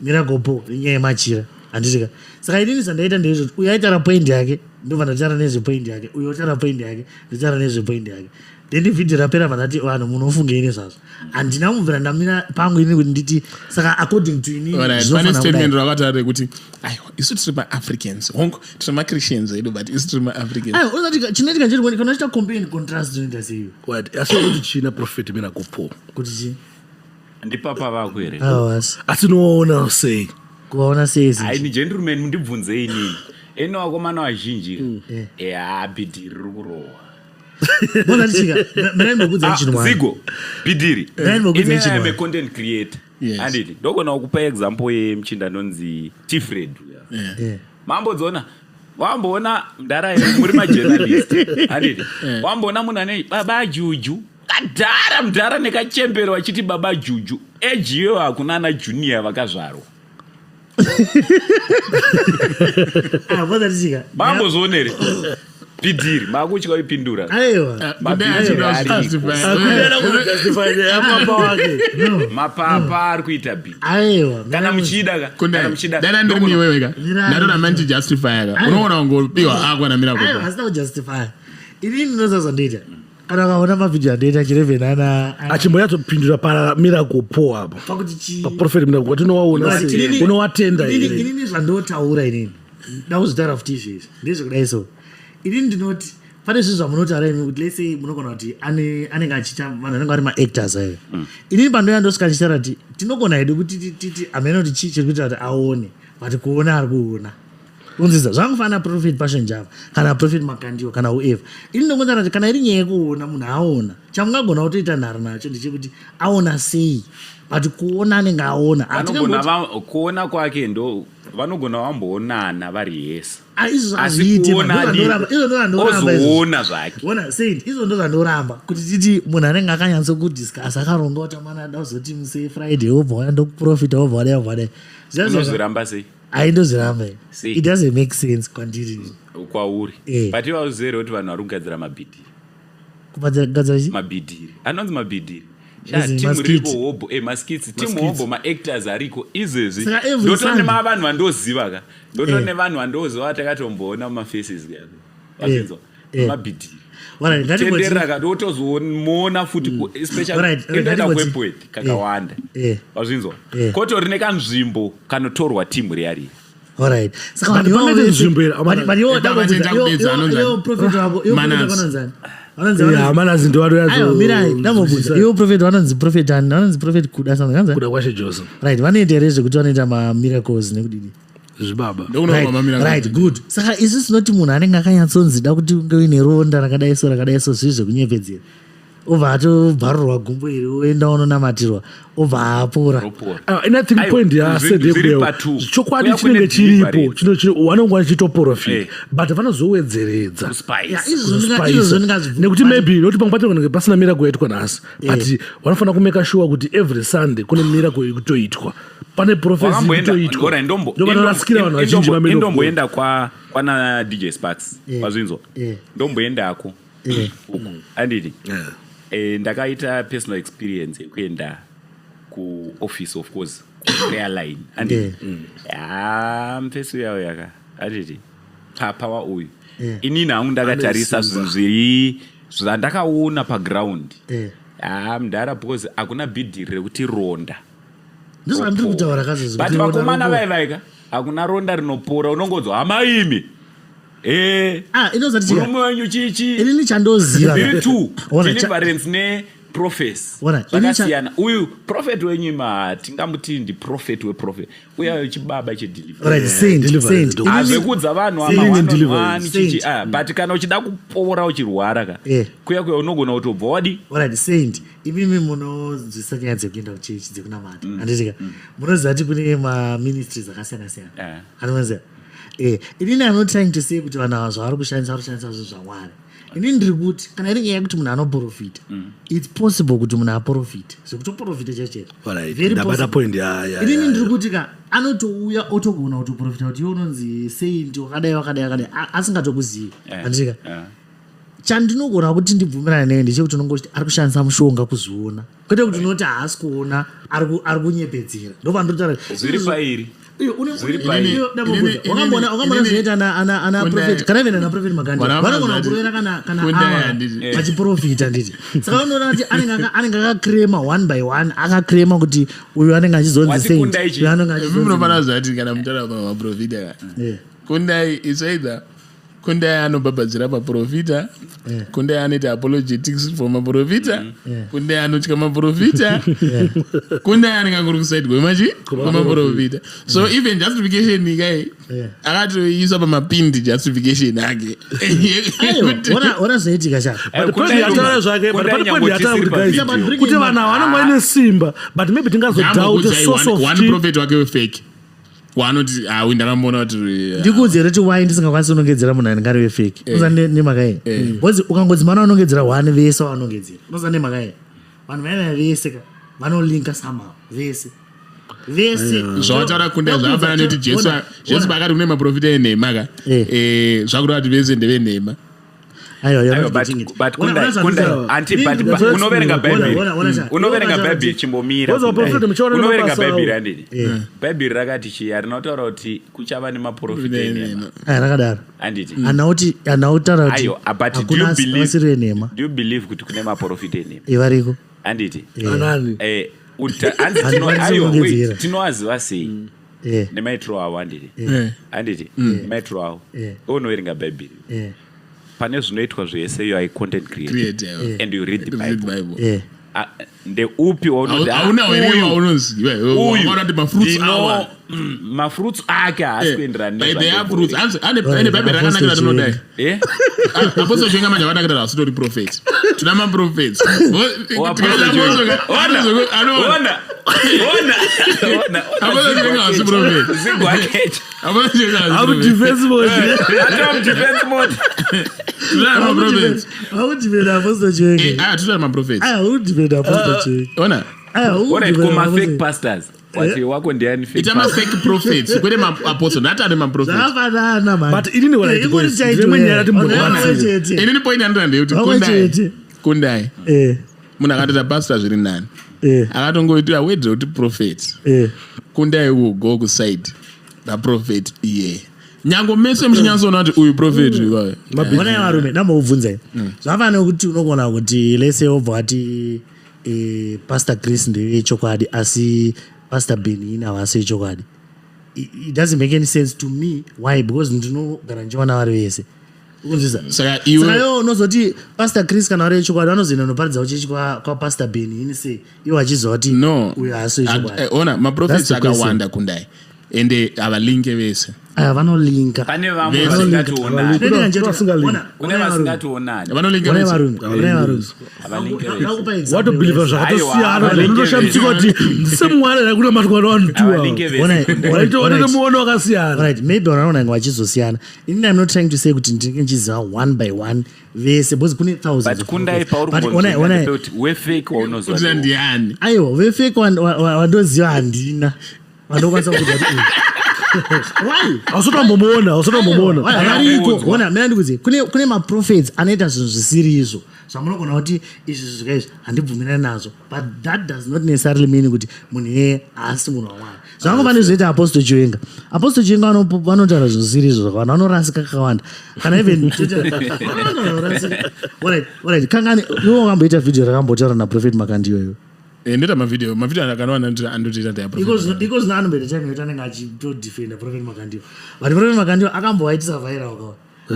miracle nyaya yemachira handisika saka inini zvandaita ndezvoti uyu aitara point yake ndobva ndatara nezvepoint yake uyu otara point yake ndotara nezvepoint yake then vhidhiyo rapera vandati vanhu munofungei nezvazvo handina mubvira ndamira pangu ini kuti nditi saka according to ini pane statement rakataura rekuti aiwa isu tiri maafricans hongu tiri machristians edu but isu tiri maafricans unati chinoitika njerikuoni kana uchita compare and contrast inoita seiyo asi kuti china profeti mina kupo kuti chii ndipapa vako here asi noona sei kuvaona sei ni gentleman mundibvunzei inini eno vakomana vazhinji bhidhiri riri kurohwa Zigo bhidhiri ine content creator handiti ndogona kupa example yemuchinda anonzi tifred mambodzona wamboona mudhara muri majournalist handiti wamboona munhu ane baba juju kadhara mudhara nekachembero vachiti baba juju ejiyo hakuna ana junior vakazvarwa mambozoonere bhidhiri maakutya ipindura mapapa ari kuita kana muchida muchidadandirimiweweka ndatona mandichijustifyaka unoona ungopiwa akwanamira hasina kujustifya ini ndinoza zvandoita kana ukaona mavhidhiyo andoita chirevheni achimboyatopindura pamiracle po apo paprofeti miracle watinowaona unowatenda inini zvandotaura inini ndakuzvitaura futi izvezvi ndezvekudai so inini ndinoti pane zvinhu zvamunotaura imi kuti lese munogona kuti anenge achiita vanhu anenge vari maactors ayo inini pandoya ndosvika ndichitaura kuti tinogona hedu kuti titi amene kuti chii chiri kuita kuti aone but kuona ari kuona unziza zvangofanana profit passion java kana profit makandiwo kana whoever ini ndongonzana kuti kana iri nyaya yekuona munhu aona chamungagona kutoita nharo nacho ndechekuti aona sei but kuona anenge aona kuona kwake ndo vanogona vamboonana vari yese ozoona zvake izvo ndo zvandoramba kuti titi munhu anenge akanyatso kudiscasa akaronga kuti amana ada kuzoti musei friday wobva waya ndokuprofita wobva wadai unozviramba sei aindozviramba it doesn't make sense kwandiri kwauri but ivauzere kuti vanhu vari kugadzira mabhidhiri mabhidhiri anonzi mabhidhiri timu riko hobho maskits timu hobho maactors ariko izvezvi ndotone mavanhu vandoziva ka ndotone vanhu vandoziva takatomboona mumafaces vazinzwa mabhidhiri tenderera katotozomuona futi especially endoenda kwepoet kakawanda vazvinzwa kotori nekanzvimbo kanotorwa timu reyari ivo profeti vanonzi profeti ani vanonzi profeti kuda kuda kwashe jose right vanoita here zvekuti vanoita mamiracles nekudini zvibaba right good saka isi sinoti munhu anenge akanyatsonzida kuti unge uine ronda rakadai so zvii zvekunyepedzera obva atobharurwa gumbo iri oenda unonamatirwa obva apora point chokwadi chinenge chiripo vanonga vachitoprofit but vanozowedzeredza nekuti maybe nekuti pamwe patinenge pasina miracle yaitwa nhasi but vanofanira kumeka sure kuti every sunday kune miracle iri kutoitwa pane prophecy kutoitwa ndovanorasikira vanhu vazhinji indomboenda kwana DJ Sparks wazvinzwa ndomboendako anditi ndakaita personal experience yekuenda kuoffice of course prayer line anditi mfeso yawo yaka anditi papa wauyu inini hangu ndakatarisa zvinhu zviri zvandakaona paground mudhara because hakuna bhidhiri rekuti ronda but vakomana vaivaika hakuna ronda rinopora unongonzwa hamaimi murume wenyu chichiinini chandoziva zviri two deliverance neprofesi zvakasiyana uyu profeti wenyu tingamuti ndiprofeti weprofeti uya chibaba chedeliverenzvekudza vanhu but kana uchida kupora uchirwara kuya unogona kutobva wadi imimi munonzwisa nyaya dzekuenda kuchechi dzekunamata anditika munoziva kuti kune maministries akasiyana siyana anoziva inini I'm not trying to say kuti vanhu ava zvavari kushandisa zvinhu zvamwari. Inini ndiri kuti kana iri nyaya yekuti munhu anoprofita, it's possible kuti munhu aprofite zvekutoprofita chechete. Inini ndiri kuti ka anotouya otogona kutoprofita kuti iwe unonzi saint wakadai asingatokuzivi. Andika chandinogona kuti ndibvumirana naye ndechekuti unongoti ari kushandisa mushonga kuzviona, kwete kuti unoti haasi kuona ari kunyepedzera. Ndopandotara zviri pairi wakambona zvinoita ana profeti kana even ana profeti Makandi vanogona kurovera kana vachiprofita nditi. Saka unoona kuti anenge akakrema one by one, akakrema kuti uyu anenge achizonzi saint, uyu anenge achizonzi zvati kana mutaura pamaprofita Kundai is either Kundai anobhabhadzira paprofita, Kundai anoita apologetics for maprofita, Kundai anotya maprofita, Kundai anenge angori kusaidi kwemaprofita. So even justification ikai akatoisa pamapindi justification ake. Ona zvaitika chako kuti vanhu vanenge vaine simba, but maybe tingazodaute source of one prophet wake wefake wanoti ndakamboona kuti ndikuudze reti wai ndisingakwanisi kunongedzera munhu anenge ari wefake. Unoziva nemakai bcause ukangodzimana vanongedzera one vese vanongedzera. Unoziva nemakai vanhu vaina vese vanolinka somehow vese zvavataura Kundai zvakafanana nekuti Jesu pakati kune maprofita enhema ka zvakureva kuti vese ndevenhema. Unoverenga Bhaibheri chimbomira. Unoverenga Bhaibheri handini. Bhaibheri rakati chii rinotaura kuti kuchava nemaprofita enhema. Rakadaro handiti. Anautaura kuti hakuna vasiri enhema. Do you believe kuti kune maprofita enhema? Variko handiti. Tinowaziva sei nemaitiro avo handiti. Nemaitiro avo unoverenga Bhaibheri pane zvinoitwa zvese you are a content creator and you read the Bible. Ndeupi waunoziva mafruits ake haasi kuenderana ane Bhaibheri rakanakira rinodai apostle Chiwenga manje vakanakira hasitori prophet. Tuna maprofets fake pastors wako ndiani fake prophets kwete apostle natane maprophets but inini inini point andira ndeyekuti Kundai munhu akatoita pastor zviri nani akatongoitira wedre kuti prophet Kundai will go kuside naprophet iye nyango mese muchinyatsona kuti uyu prophet onai varume ndamboubvunzai zvafana nekuti unogona kuti lese obva ati pastor Chris ndewechokwadi asi pastor Benin havasi wechokwadi. It doesn't make any sense to me. Why? Because ndinogara ndichiona vari vese. Saka iwe unozoti pastor Chris kana vari wechokwadi vanozoenda noparidza uchichi kwapastor Benin sei iwo achiziva kuti uyu haasi wechokwadi. Ona maprofits akawanda Kundai ende havalinke vese vanolinka pane vamwe vasingatoonani watobhiliva zvakatosiyana ndoshamitsika kuti ndisemwari rakuna matwara vantuwaitomuono wakasiyana. Maybe vanaonanga vachizosiyana. Inini I'm not trying to say kuti ndinenge nchiziva one by one vese because kune thousands. Kundai pauri wefake waunoziva ndiani aiwa wefake wandoziva handina vandokwanisa kuda kuti ausotombomuona variko. Ona mina ndikuzi kune maprophets anoita zvinhu zvisiri izvo zvamunogona kuti izvi zvikaizvi handibvumirani nazvo, but that does not necessarily mean kuti munhu yeye haasi munhu wamwari. Zvangofane zvoita apostle Chiwenga vanotaura zvinhu zvisiri izvo vanhu vanorasika kakawanda kana even alright kangani iwe wakamboita vhidhio rakambotaura naprofeti Makandi iyoyo ndeta mavidhio akanowana andotoita because nanomboita chainoita anenge achitodefenda prophet Makandi. But prophet Makandi akamboaitisa viral kawa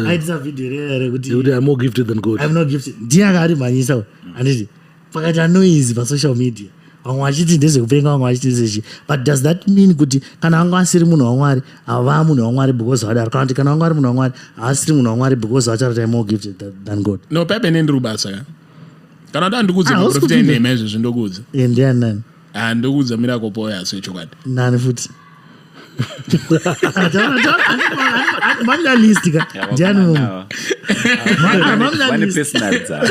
aitisa vhidhio rere kuti I'm more gifted than God. I'm not gifted. Ndiye akarimhanyisa handiti pakati anoise pasocial media vamwe vachiti ndezvekupenga vamwe vachiti ndezvechi. But does that mean kuti kana anga asiri munhu wamwari hava munhu wamwari because vadaro kana kuti kana anga ari munhu wamwari haasiri munhu wamwari because vachati I'm more gifted than God? No Pepe ndiri kubasa kana kuti andikudze maprofita enhema izvo zvindokudza ndiani nani ndokudza miracle boy asi wechokwadi nani futi Mamlalist ka. Ndiani munhu. Vane personal dzavo.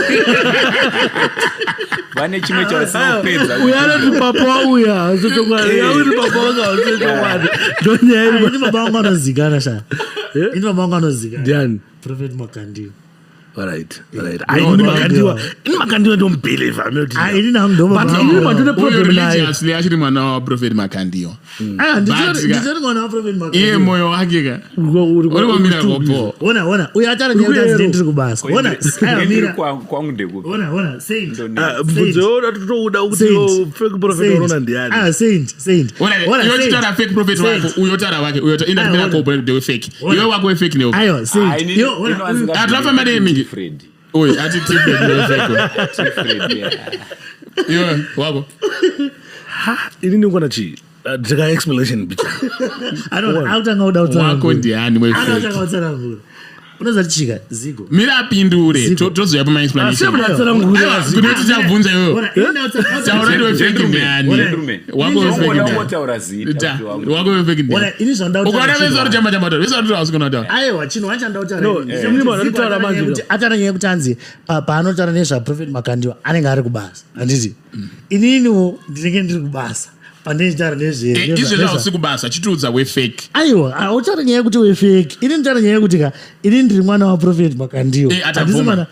Vane chimwe chasinopedza. Uyana papa uya azotongwana. Yauri papa wanga azotongwana. Ndonyaya Ini baba wangu anozigana sha. Ini baba wangu anozigana. Ndiani? Prophet Makandiwa. Alright. Ini Makandiwa ndo mbeleva melody. Ini na ndo But baba. problem naye. Actually mwana wa Prophet Makandiwa. Ndizori mwana wa Prophet Makandiwa. Iye moyo wake ka. Uri wamira kopo. Ona. Uya atara nyeuta ndiri kubasa. Ona. Mira kwangu ndekupi. Ona. Saint. Mbudzora tutoda kuti fake prophet unoona ndiani. Saint. Ona. Yo chitara fake prophet wako. Uyotara wake. Uyotara ina mira kopo ndio fake. Yo wako fake ndio. Ayo Saint. Yo ona. Atrafa mademi. Fred. Oi, ati Fred ndio fake. Yo, wako. Ini ndingona chi. Ndika explanation bicha. Autanga udautsa. Wako ndiani mwe fake. Autanga udautsa nguru. Unoza tichika Zigo. Mira pindure. Tozoya pa explanation. Asebudatsana nguru. Kunoti chabvunza yo. Ona inautsa. Taura ndo fake ndiani. Wako fake ndiani. Wako fake ndiani. Ona ini zvandautsa. Ukora vezori chama vezori ndo usikuona ndo. Aiwa chino wachandautsa. Ini mwana nditaura manje. Atana nyaya kutanzi paanotaura nezva Prophet Makandiwa anenge ari kubasa. Anditi. Inini ndinenge ndiri kubasa. Pandinitaura nezve. Izvo zvausikubasa chitudza we fake. Aiwa, autaura nyaya kuti we fake. Ini nditaura nyaya kuti ka ini ndiri mwana wa Prophet Makandiwa. Atavuma.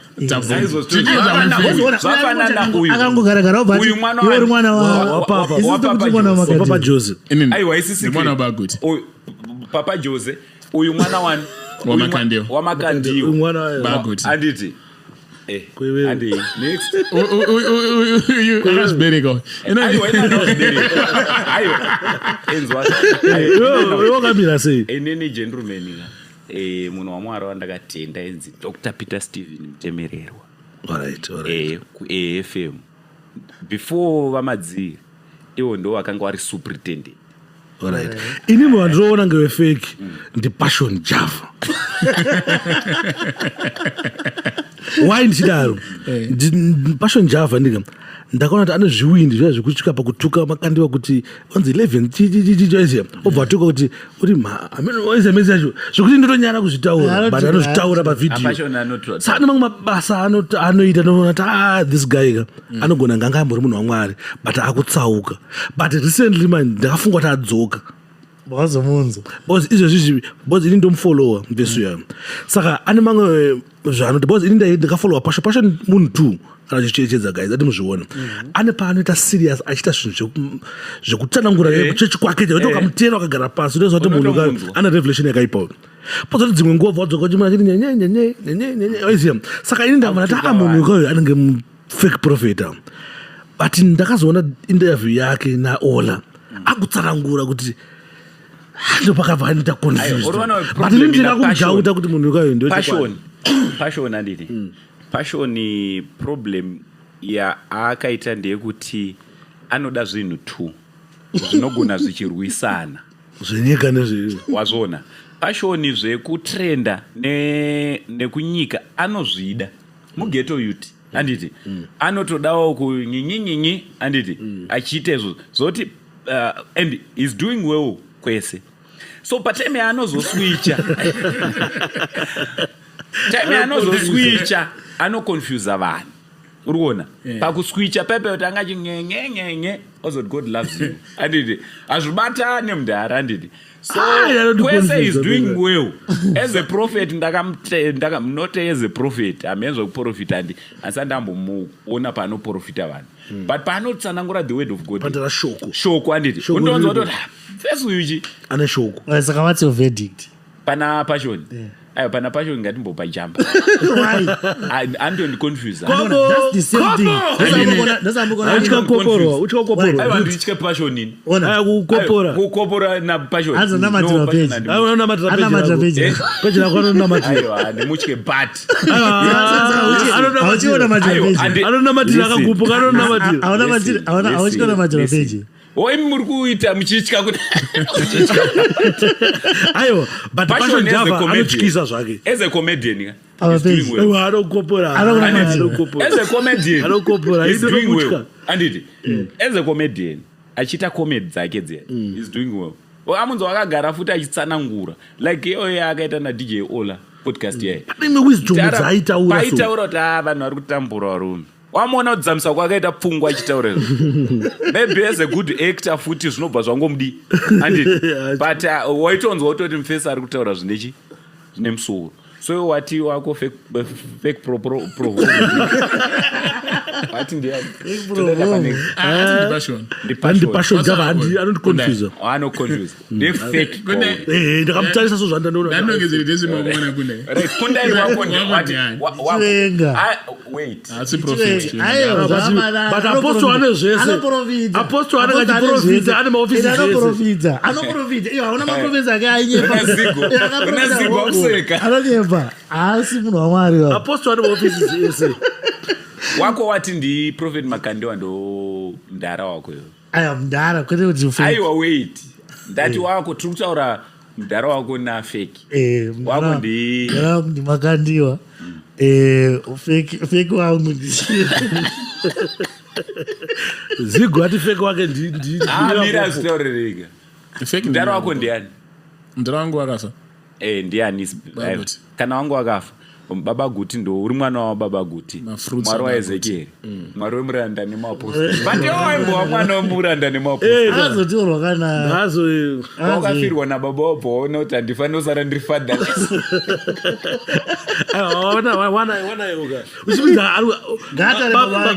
Akangogara ubva uri mwana wa Papa Jose. Aiwa isisi mwana wa Baguti. Papa Jose. Uyu mwana wa Makandiwa. Wa Makandiwa. Mwana wa Baguti. Anditi. Andi next. Akazbereka. Aiwa Aiwa. Enzwa. Yo kabira sei. Enene gentleman. Munhu waMwari wandakatenda enzi Dr. Peter Stephen Mtemererwa. Alright. Ku AFM. Before vamadziri iwo ndo wakanga wari superintendent. Alright. Ini mwandroona ngewe fake ndi Passion Java. Why ndichidaro? Passion Java ndika ndakaona kuti ane zviwindi zviya zvekutsvika pakutuka Makandiwa kuti onzi 11 chichichichichichichi obva atuka kuti amene yacho zvokuti ndotonyara kuzvitaura but anozvitaura pavidhiyo sane mamwe mabasa anoita noona kuti this guy ka anogona nganga ambori munhu waMwari but akutsauka but recently man ndakafunga kuti adzoka wazomunzo because izvozvi because ini ndomufollower mvesu yayo saka ane mamwe zvanoti because ini ndakafollowa passion munhu too kana chichechedza guys ati muzviona ane paanoita serious achiita zvinhu zvekutsanangura kuchechi kwake ukamutera wakagara pasi unoziva kuti munhu kayo ane revelation yakaipawo pozoti dzimwe nguva vadzoka chimwana chiti nyenyenyenyenyenyenye oiziva saka ini ndamana kuti munhu kayo anenge fake prophet but ndakazoona interview yake naOla akutsanangura kuti ndo pakabva anoita confused but ini ndina kumjauta kuti munhu kayo ndio passion anditi Passion problem akaita ndeyekuti anoda zvinhu tu zvinogona zvichirwisana zvenyika nezve wazona Passion zvekutrenda nekunyika anozvida mugeto youth anditi anotodawo kunyinyinyi anditi achiita izvo zoti and is doing well kwese so patime anozoswicha time anozoswicha anoconfuse vanhu urikuona pakuswicha pepe kuti angati nyenyenyenye ozoti God loves you anditi azvibatane mudhara anditi so kwese is doing well as a prophet not as a prophet amenzwa kuprofita andi asi ndambomuona panoprofita vanhu but paanotsanangura the word of God pandara shoko anditi undonzwa kuti first uyuchi ane shoko saka what's your verdict pana Passion ayo pana Passion ngatimbopa jump andoni confuse that's the same thing ayo andichike Passion nini kukopora na Passion azonamatira page anamatira page page lakona namatira ayo ndimuchike but achiona matira page anonamatira akagupuka anonamatira achiona matira page oi muri kuita muchichika kuti ayo but Passion Java anochikisa zvake as a comedian anokopora as a comedian anokopora is doing well anditi as a comedian achita comedy dzake dze is doing well amunzo akagara futi achitsanangura like iyoyo akaita nadj ola podcast yayo paitaura kuti vanhu vari kutambura varume wamona kudzamisa kwakaita pfungwa achitaura maybe as a good actor futi zvinobva zvangomudi but waitonzwa utoti mufesi ari kutaura zvine musoro so wati wako fake wati ndiani passion java anoconfuse fake ndakamutarisa so zvandanoona Kundai wako wait but apostle ane zvese apostle anenge achiprofita ane maofisi zvese anoprofita iyo hauna maprofesa ake ainyepa anonyepa haasi munhu wamwari apostle ane maofisi zvese wako wati ndi prophet makandiwa ndo mdara wako yo aya mdara kwete kuti aiwa wait ndati wako tiri kutaura mdara wako na fake wako ndi makandiwa fake wangu Zigo ati fake wake mira zitaurereka mdara wako ndiani mdara wangu wakafa ndiani kana wangu wakafa baba guti ndo uri mwana wa baba guti mwari waezekieri mwari wemuranda nemaapostoli but waimbowa mwana wemuranda nemaapostoli azotiorwa kana wakafirwa nababa wabhoona kuti handifanira kusara ndiri fadha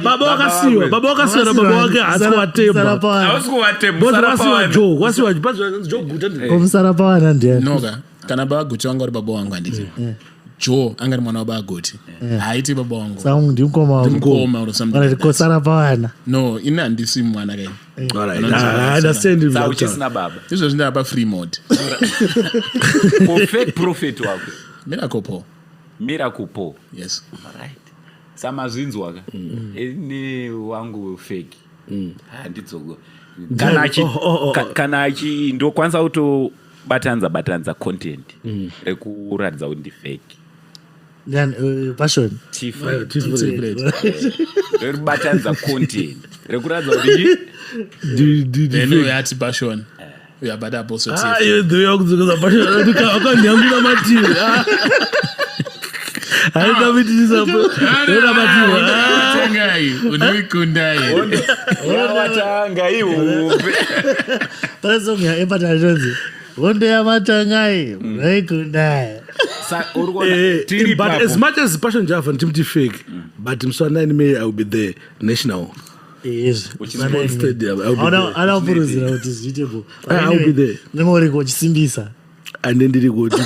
baba wakasiwa na baba wake hasi kuwatembaomusarapawana ndinoga kana baba guti wanga uri baba wangu handiti Joe angari mwana wa bagoti haiti baba wangu sangu ndimukoma or something kosara pawana no ina handisi mwana kai uchisina baba izvo zvindapa free mode fake prophet wako miracle po yes right samazvinzwa ka ni wangu fake handidzogo kana achi ndokwanisa kuto batanza content rekuratidza kuti ndifake passion rekubatanza content rekuratidza kuti yati passion uyabata apostle akandiyangura matiri hondo yamatangai raikundai but as much as passion java ntimti fake but mswana 9 May I will be there national anapuruzira kuti zviitepo I will be there nemoreko uchisimbisa and then ndiri kuti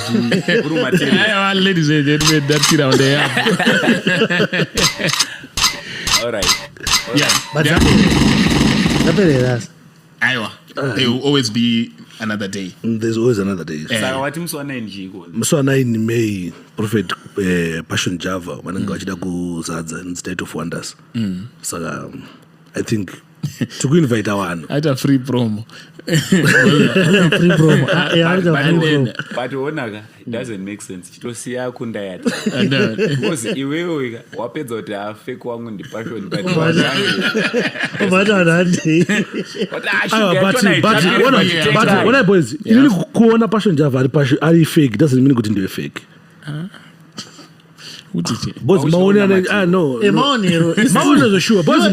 ladies and gentlemen that's it on the app all right yeah but that's aiwa there will always be another day. There's always another day. Saka wati mswana njiko. Mswana 9 May prophet passion java mananga wachida kuzadza in state of wonders. Saka I think to invite one. Aita free promo. Free promo. But onaka it doesn't make sense. Chitosiya Kundai yati. Because iwewe wapedza kuti afake wangu ndi passion but what boys ili kuona passion java ari fake doesn't mean kuti ndiwe fake. Boss maone no maone sure boss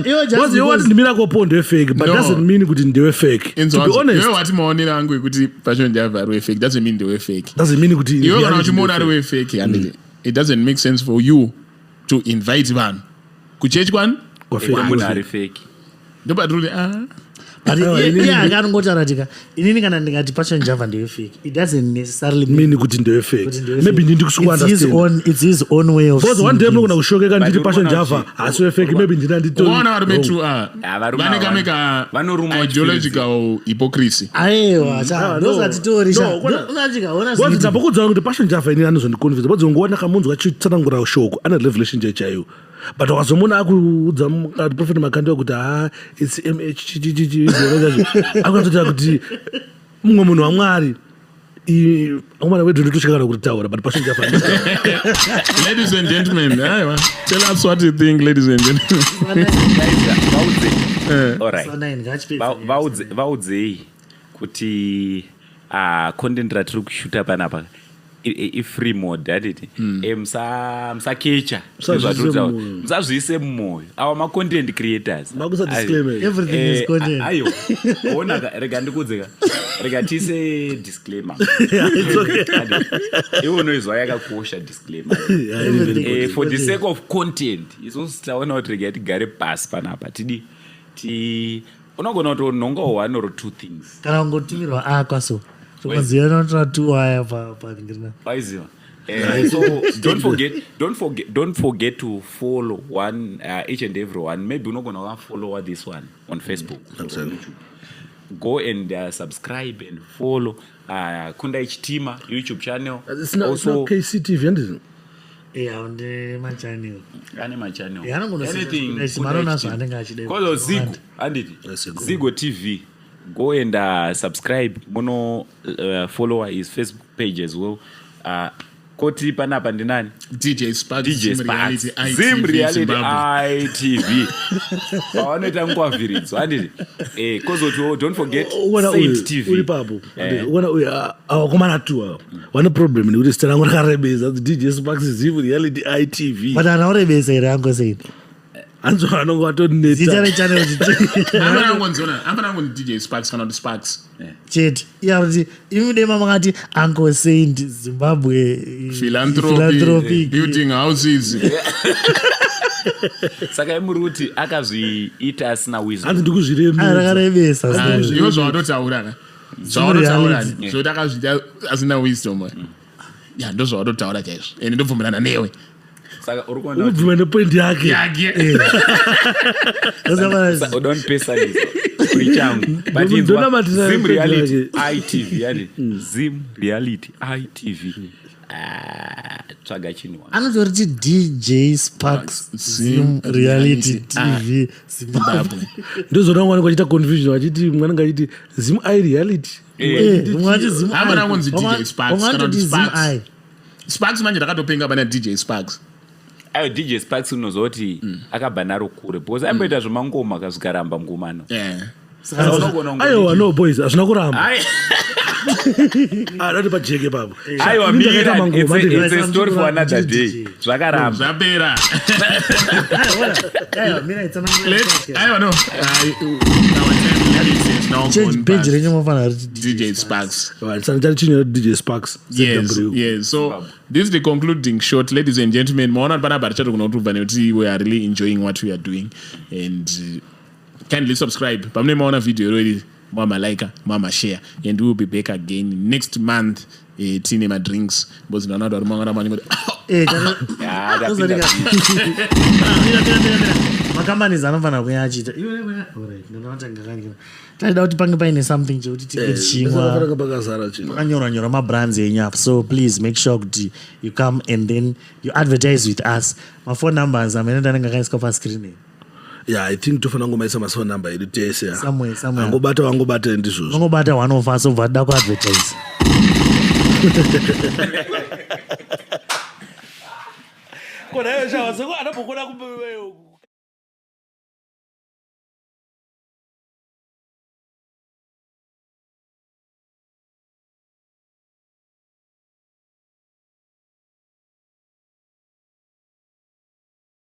you want the miracle pond fake but doesn't mean kuti ndiwe fake to be honest you what maone rangu kuti passion java are fake doesn't mean ndiwe fake doesn't mean kuti you kana kuti maone are fake and it doesn't make sense for you to invite vanhu ku church kwan kwa fake ndoba really akanongotaratika inini kana ndingati passion java ndiwe fake it doesn't necessarily mean kuti ndiwe fake maybe ndindi kusuku understand it's his own way of because one day mnogona kushokeka nditi passion java asiwe fake maybe ndina ndito one are meant to vane kameka ideological hypocrisy aiwa ndozati torisha unachika ona zvi ndapokudza kuti passion java inini anozondiconvince bodzi ngoona kamunzwa achitsanangura ushoko ana revelation chaiyo but wakazomona akudza prophet makandiwa kuti it's mh akutotira kuti mumwe munhu wamwari omwana wedu nditoshekana kuti taura but passion java ladies and gentlemen tell us what you think ladies and gentlemen alright vaudzei kuti content ratiri kushuta panapa free mode aditi musakecha musazviise mumwoyo ava macontent creators ayo ona rega ndikudzeka rega tiise disclaimer iwe unoizwa yakakosha disclaimer for the sake of content isusu taona kuti rega tigare pasi panapa ti unogona kutonhonga 1 or 2 things kana kungotumirwa akwaso tokaziva notora 2 waya pangirina waiziva so don't forget to follow one each and every one. Maybe you're not gonna follow this one on Facebook. Go and subscribe and follow Kundai Chitima YouTube channel. It's not KCTV, isn't it? Yeah, on my channel. Yeah, I'm gonna anything. Because Zigo, and it Zigo TV. Go and subscribe. Mono follow his Facebook page as well. Koti panapa ndinani? DJ Sparks. Zim Reality ITV. Wanoita ngwaviridzo, anditi? Kozo don't forget Saint TV. Uri papo. Wana awakomana tu. Wana problem ni uri stana ngora rebeza DJ Sparks Zim Reality ITV. But ana rebeza ira yango Saint. Anzo anongo atoneta. Zichare channel zichare. Amana ngoni DJ Sparks kana Sparks. Chet. Yaruti imude mama ngati Uncle Saint Zimbabwe philanthropy building houses. Saka emuruti akazviita asina wisdom. Anzi ndikuzviremesa. Ararebesa. Ndiyo zvawatotaura. Zvawatotaura. Zvotaka asina wisdom. Ya ndo zvawatotaura chaizvo. Ende ndobvumirana newe. Saka urikuona ubvume nepoint yake. Don't pay service. Richangu. But it's Zim Reality ITV. Yani Zim Reality ITV. Tsaga chinwa. Anotoriti DJ Sparks Zim Reality TV Zimbabwe. Ndozona mwana kwachita confusion wachiti mwana ngachiti Zim I Reality. Mwati Zim I. Amana ngonzi DJ Sparks kana Sparks. Sparks manje ndakatopenga bana DJ Sparks. Ayo DJ Sparks unozoti akabanaro kure because amboita zvemangoma akazvikaramba ngumano. Ayo no boys azvina kuramba. Dati pajeke papo. Ayo mira it's a story for another day. Zvakaramba. Zvapera. Ayo mira it's another. Ayo no. Change page renye mofana DJ Sparks. DJ Sparks. Yes. So this is the concluding shot, ladies and gentlemen. Maona pana barichato kunotuva nekuti we are really enjoying what we are doing and kindly subscribe. Pamne maona video already. Mama like, mama share, and we will be back again next month. Tine ma drinks, bozi na nado mangana mani. Makambani zanofana kuyachita. Taida kuti pange paine something chekuti tikechingwa. Nyora ma brands enyap. So please make sure that you come and then you advertise with us. My phone numbers amenenda ngakaisika pa screen. Yeah, I think tofana ngomaisa ma phone number edu tese. Somewhere. Angobata ndizvo. Angobata one of us over da ku advertise. Kona yo shawa seko anapokona kumbe wewe.